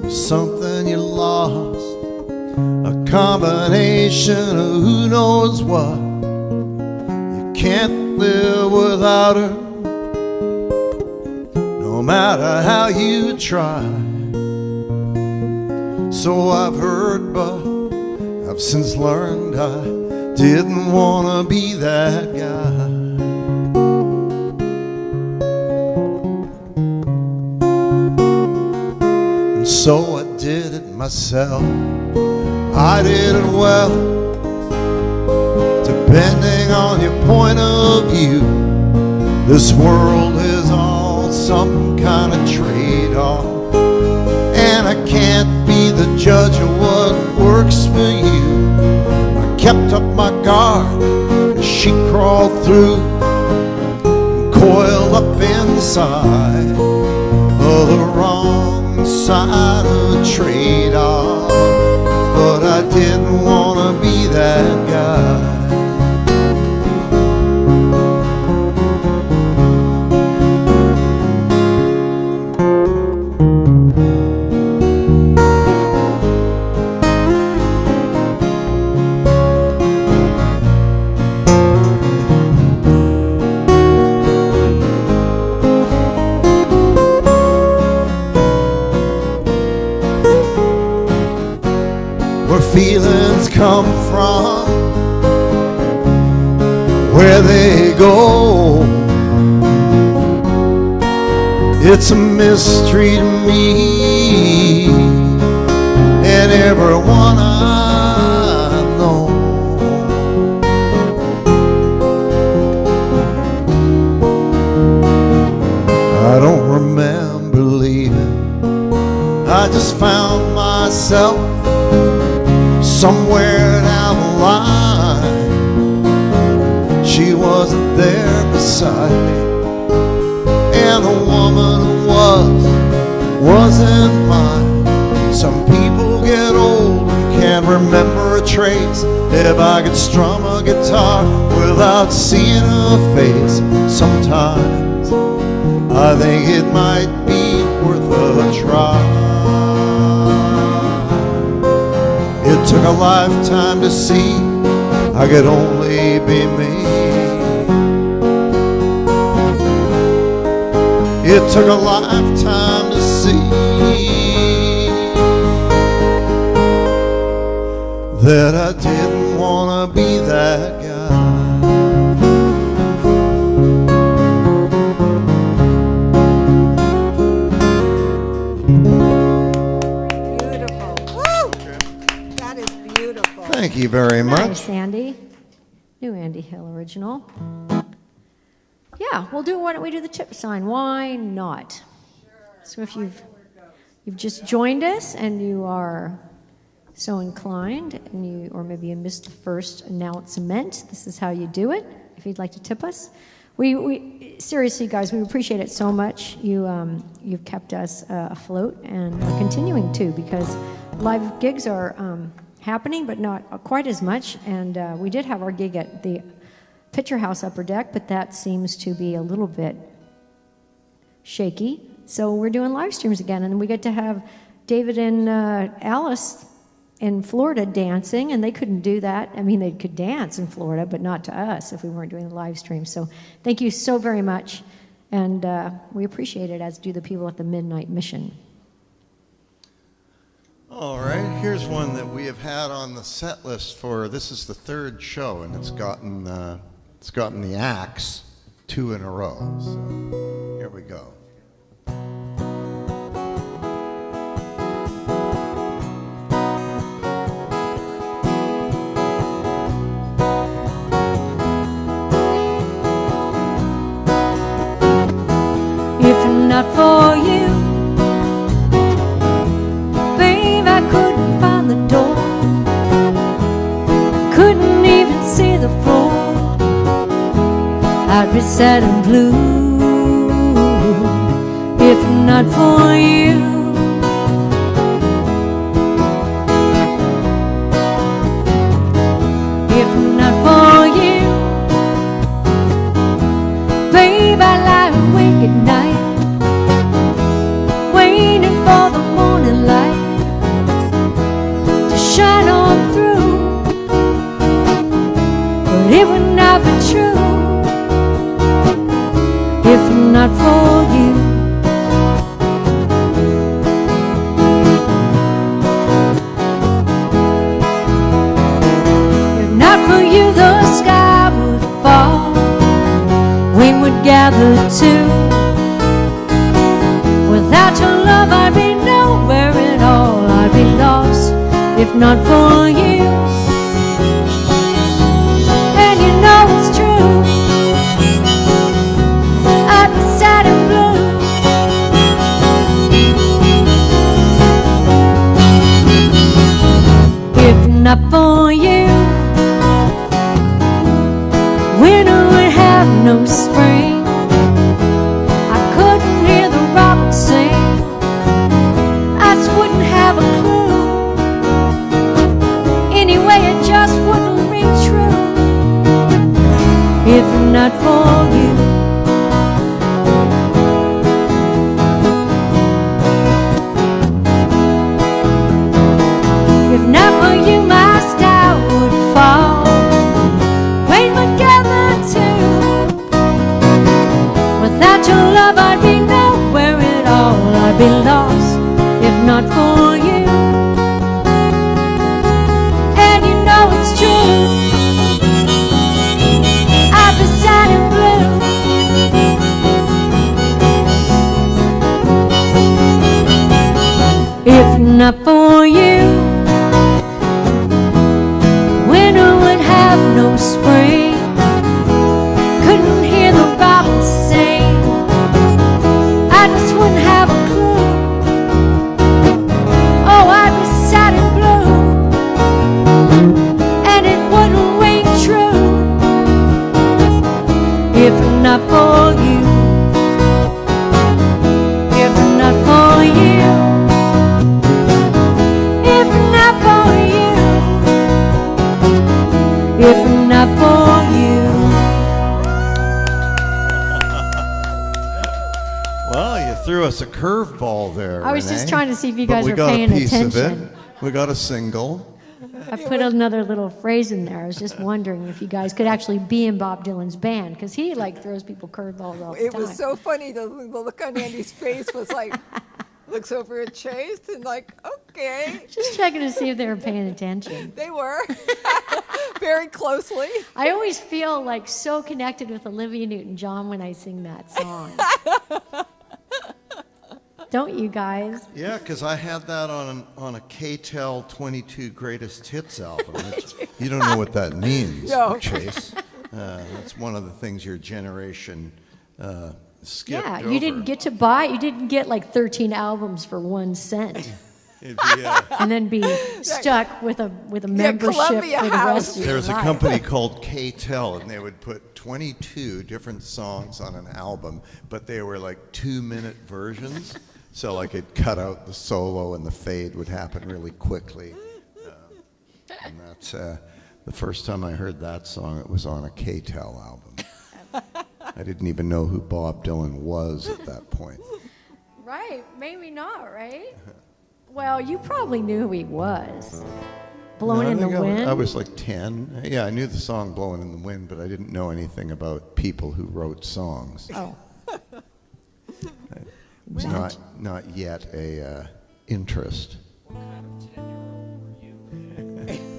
Speaker 2: there's something you lost, a combination of who knows what. You can't live without her, no matter how you try. So I've heard, but I've since learned I didn't want to be that guy. And so I did it myself. I did it well, depending on your point of view. This world is all some kind of trade-off, and I can't be the judge of what works for you. I kept up my guard as she crawled through and coiled up inside of the wrong side of a trade-off. But I didn't want to be that guy. Feelings come from, where they go. It's a mystery to me and everyone I know. I don't remember leaving, I just found myself somewhere down the line. She wasn't there beside me, and the woman who wasn't mine. Some people get old and can't remember a trace. If I could strum a guitar without seeing her face, sometimes I think it might be worth a try. It took a lifetime to see I could only be me. It took a lifetime to see that I didn't want to be that guy. Thank you very much.
Speaker 1: Nice, Andy. New Andy Hill original. Yeah, why don't we do the tip sign? Why not? So if you've just joined us and you are so inclined, or maybe you missed the first announcement, this is how you do it. If you'd like to tip us, we seriously, guys, we appreciate it so much. You've kept us afloat and are continuing to, because live gigs are happening, but not quite as much. And we did have our gig at the Picture House Upper Deck, but that seems to be a little bit shaky. So we're doing live streams again, and we get to have David and Alice in Florida dancing, and they couldn't do that. I mean, they could dance in Florida, but not to us if we weren't doing the live stream. So thank you so very much, and we appreciate it, as do the people at the Midnight Mission.
Speaker 2: All right, here's one that we have had on the set list for, this is the third show, and it's gotten the axe 2 in a row. So here we go.
Speaker 1: If not for you, babe, I couldn't find the door. Couldn't even see the floor. I'd be sad and blue. If not for you. If not for you, babe, I lie awake at night, waiting for the morning light to shine on through. But it would not be true if not for you. If not for you, the sky would fall, we would gather too. Without your love, I'd be nowhere at all. I'd be lost if not for you. And you know it's true, I'd be sad and blue. If not for you, winter would have no spring. I couldn't hear the robins sing, I just wouldn't have a clue. Anyway, it just wouldn't ring true if not for you. If not for you, my sky would fall, rain would gather too. Without your love, I'd be nowhere at all. I'd be lost if not for you. And you know it's true, I'd be sad and blue. If not for you, winter would have no spring. Couldn't hear the robins sing, I just wouldn't have a clue. Oh, I'd be sad and blue, and it wouldn't ring true if not for you. If not for you, if not for you, if not for you.
Speaker 2: Well, you threw us a curveball there,
Speaker 1: I was just
Speaker 2: Renee.
Speaker 1: trying to see if you
Speaker 2: But
Speaker 1: guys
Speaker 2: we
Speaker 1: were
Speaker 2: got a
Speaker 1: paying
Speaker 2: piece of
Speaker 1: attention.
Speaker 2: it. We got a single.
Speaker 1: I put another little phrase in there. I was just wondering if you guys could actually be in Bob Dylan's band, because he throws people curveballs all the
Speaker 3: It
Speaker 1: time.
Speaker 3: was so funny. The look on Andy's face was like, looks over at Chase and like, okay.
Speaker 1: Just checking to see if they were paying attention.
Speaker 3: They were very closely.
Speaker 1: I always feel so connected with Olivia Newton-John when I sing that song. don't you guys?
Speaker 2: Yeah, because I had that on a K-Tel 22 Greatest Hits album. You don't know what that means,
Speaker 3: No.
Speaker 2: Chase. That's one of the things your generation skipped
Speaker 1: Yeah,
Speaker 2: over.
Speaker 1: you didn't get like 13 albums for 1 cent. And then be stuck with a membership
Speaker 3: Columbia
Speaker 1: for the
Speaker 3: House.
Speaker 1: rest of your
Speaker 2: There was a
Speaker 1: life.
Speaker 2: company called K-Tel, and they would put 22 different songs on an album, but they were like 2-minute versions. So like it cut out the solo and the fade would happen really quickly. And that's the first time I heard that song, it was on a K-Tel album. I didn't even know who Bob Dylan was at that point.
Speaker 1: Right, maybe not, right? Well, you probably knew who he was. Blowing in the Wind?
Speaker 2: I was like 10. Yeah, I knew the song Blowing in the Wind, but I didn't know anything about people who wrote songs.
Speaker 1: Oh.
Speaker 2: It was not yet a interest.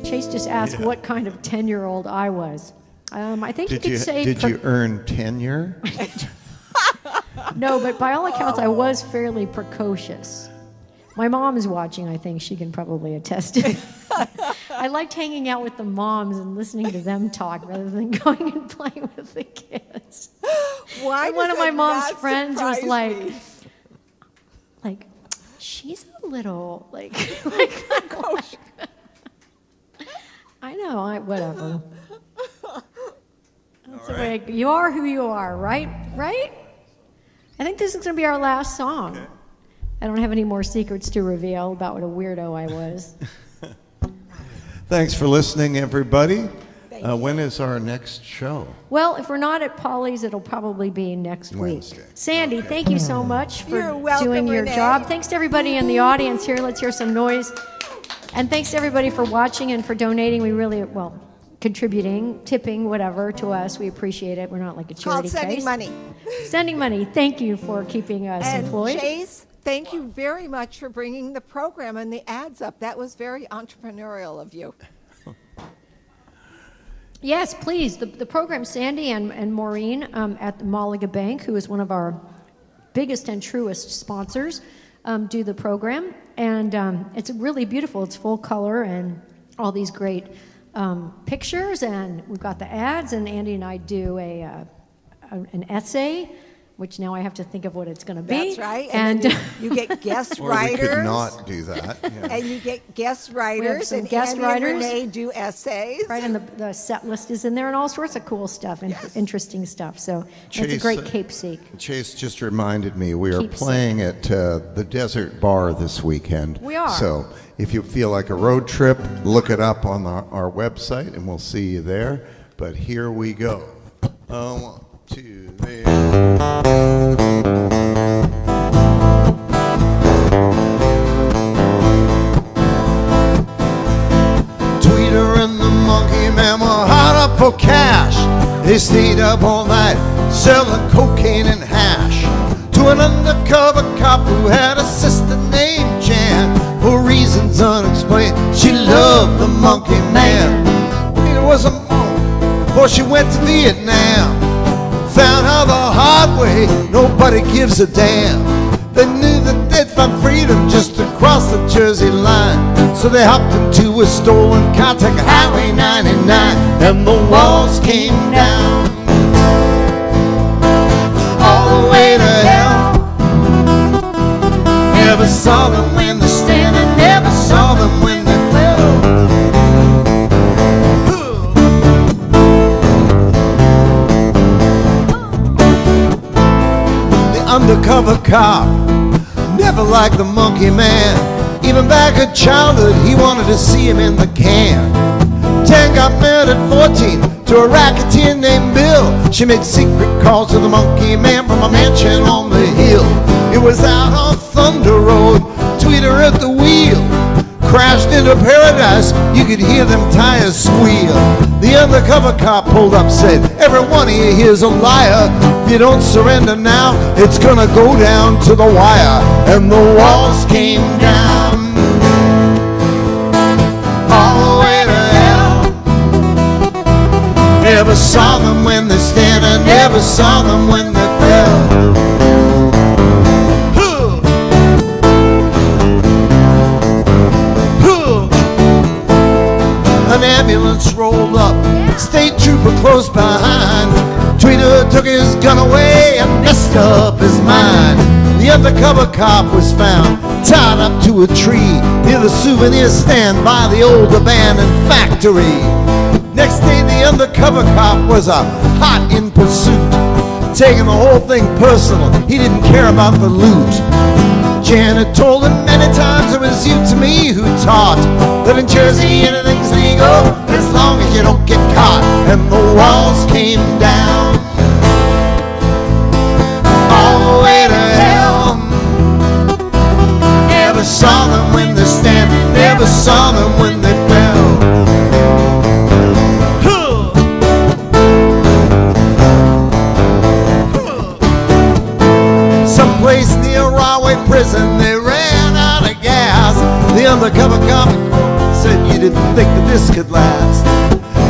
Speaker 1: Chase just asked what kind of 10-year-old I was. I think you could say...
Speaker 2: Did you earn tenure?
Speaker 1: No, but by all accounts, I was fairly precocious. My mom is watching, I think. She can probably attest to it. I liked hanging out with the moms and listening to them talk rather than going and playing with the kids.
Speaker 3: Why
Speaker 1: And one
Speaker 3: does
Speaker 1: of my
Speaker 3: that
Speaker 1: mom's
Speaker 3: not
Speaker 1: friends was
Speaker 3: surprise me?
Speaker 1: like, she's a little, like I know, whatever. That's the way, you are who you are, right? Right? I think this is going to be our last song.
Speaker 2: Okay.
Speaker 1: I don't have any more secrets to reveal about what a weirdo I was.
Speaker 2: Thanks for listening, everybody. When is our next show?
Speaker 1: Well, if we're not at Polly's, it'll probably be next
Speaker 2: Wednesday.
Speaker 1: week. Sandy, thank you so much for
Speaker 3: You're welcome,
Speaker 1: doing your
Speaker 3: Renee.
Speaker 1: job. Thanks to everybody in the audience here. Let's hear some noise. And thanks to everybody for watching and for donating. We really, contributing, tipping, whatever, to us. We appreciate it. We're not like a charity
Speaker 3: Called sending
Speaker 1: case.
Speaker 3: money.
Speaker 1: Sending money. Thank you for keeping us
Speaker 3: And
Speaker 1: employed.
Speaker 3: Chase, thank you very much for bringing the program and the ads up. That was very entrepreneurial of you.
Speaker 1: Yes, please. The program, Sandy and Maureen at the Malaga Bank, who is one of our biggest and truest sponsors, do the program. And it's really beautiful. It's full color and all these great pictures. And we've got the ads. And Andy and I do an essay, which now I have to think of what it's going to be.
Speaker 3: That's right.
Speaker 1: And
Speaker 3: then you get guest
Speaker 2: Or
Speaker 3: writers.
Speaker 2: we could not do that. Yeah.
Speaker 3: And you get guest writers.
Speaker 1: some
Speaker 3: and
Speaker 1: guest
Speaker 3: Andy
Speaker 1: writers.
Speaker 3: and Renee do essays.
Speaker 1: right, and the set list is in there and all sorts of cool stuff and interesting stuff. So it's a
Speaker 2: Chase,
Speaker 1: great keepsake.
Speaker 2: Chase just reminded me we are
Speaker 1: Keepsake.
Speaker 2: playing at the Desert Bar this weekend.
Speaker 1: We are.
Speaker 2: So if you feel like a road trip, look it up on our website and we'll see you there. But here we go. 1, 2, 3. Tweeter and the Monkey Man were hard up for cash. They stayed up all night selling cocaine and hash to an undercover cop who had a sister named Jan. For reasons unexplained, she loved the Monkey Man. It was a month before she went to Vietnam. Found out the hard way, nobody gives a damn. They knew that they'd find freedom just across the Jersey line. So they hopped into a stolen car, took Highway 99, and the walls came down. All the way to hell. Never saw them when they're standing, never saw them when they fell. The undercover cop never liked the Monkey Man. Even back at childhood, he wanted to see him in the can. 10 got married at 14 to a racketeer named Bill. She made secret calls to the Monkey Man from a mansion on the hill. It was out on Thunder Road, Tweeter at the wheel. Crashed into paradise, you could hear them tires squeal. The undercover cop pulled up, said, every one of you here's a liar. If you don't surrender now, it's gonna go down to the wire. And the walls came down. All the way to hell. Never saw them when they stand, I never saw them when they fell. ambulance rolled up. State trooper close behind. Tweeter took his gun away and messed up his mind. The undercover cop was found tied up to a tree near the souvenir stand by the old abandoned factory. Next day the undercover cop was hot in pursuit, taking the whole thing personal. He didn't care about the loot. Janet told him many times it was you to me who taught that in Jersey anything's legal as long as you don't get caught. And the walls came down all the way to hell. Never saw them when they stand, never saw them when they fell. Someplace near Rahway Prison, they ran out of gas. The undercover cop said, you didn't think that this could last.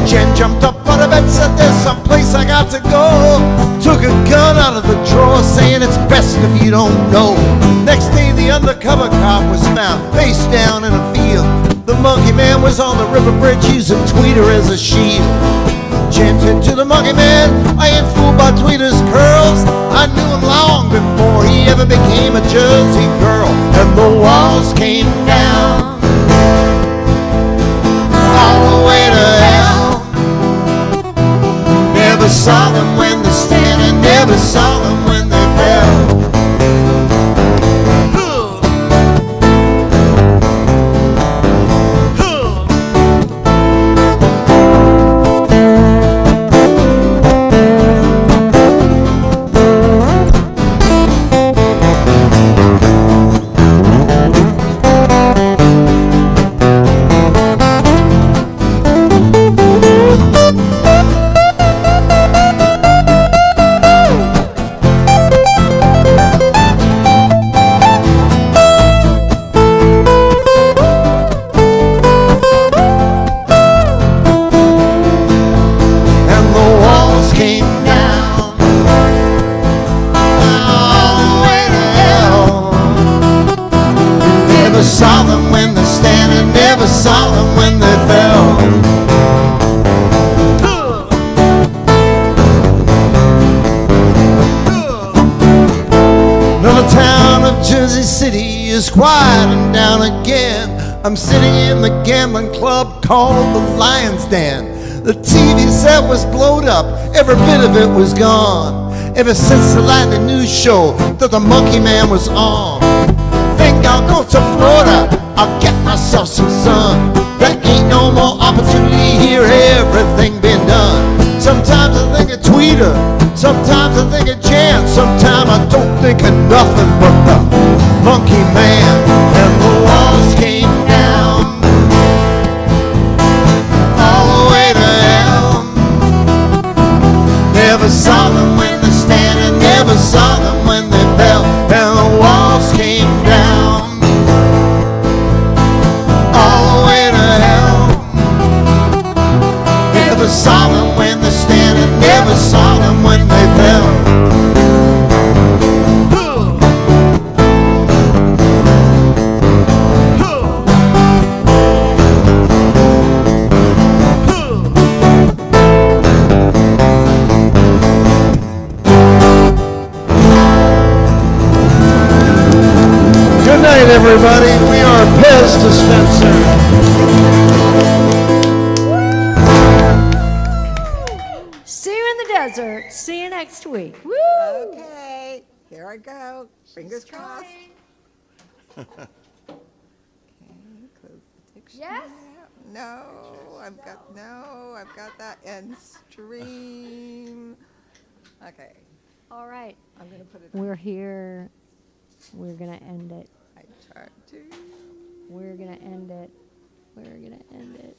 Speaker 2: Jen jumped up on the bed, said, there's someplace I got to go. Took a gun out of the drawer, saying it's best if you don't know. Next day the undercover cop was found face down in a field. The monkey man was on the river bridge using Tweeter as a shield. Jen said to the monkey man, I ain't fooled by Tweeter's curls. I knew him long before he ever became a Jersey girl. And the walls came down all the way to hell. Never saw them when they stand and never saw them when they fell. Saw them when they stand and never saw them when they fell. Now the town of Jersey City is quieting down again. I'm sitting in the gambling club called the Lion's Den. The TV set was blowed up, every bit of it was gone. Ever since the lightning news show that the monkey man was on. Think I'll go to Florida, I'll get myself some sun. There ain't no more opportunity here, everything been done. Sometimes I think of Tweeter, sometimes I think of Jan, sometimes I don't think of nothing but the monkey man. And the walls came down all the way to hell. Never saw them when they stand and never saw them when they fell. And the walls came down all the way to hell. Never saw them when they stand and never saw them when they fell. Good night, everybody. We are Pez Dispenser.
Speaker 1: See you in the desert. See you next week. Woo!
Speaker 3: Okay, here I go. Fingers crossed. Okay, close the dictionary.
Speaker 1: Yes?
Speaker 3: I've got that end stream. Okay,
Speaker 1: All right.
Speaker 3: I'm gonna put it.
Speaker 1: We're here. We're going to end it.
Speaker 3: I tried to.
Speaker 1: We're going to end it. We're going to end it.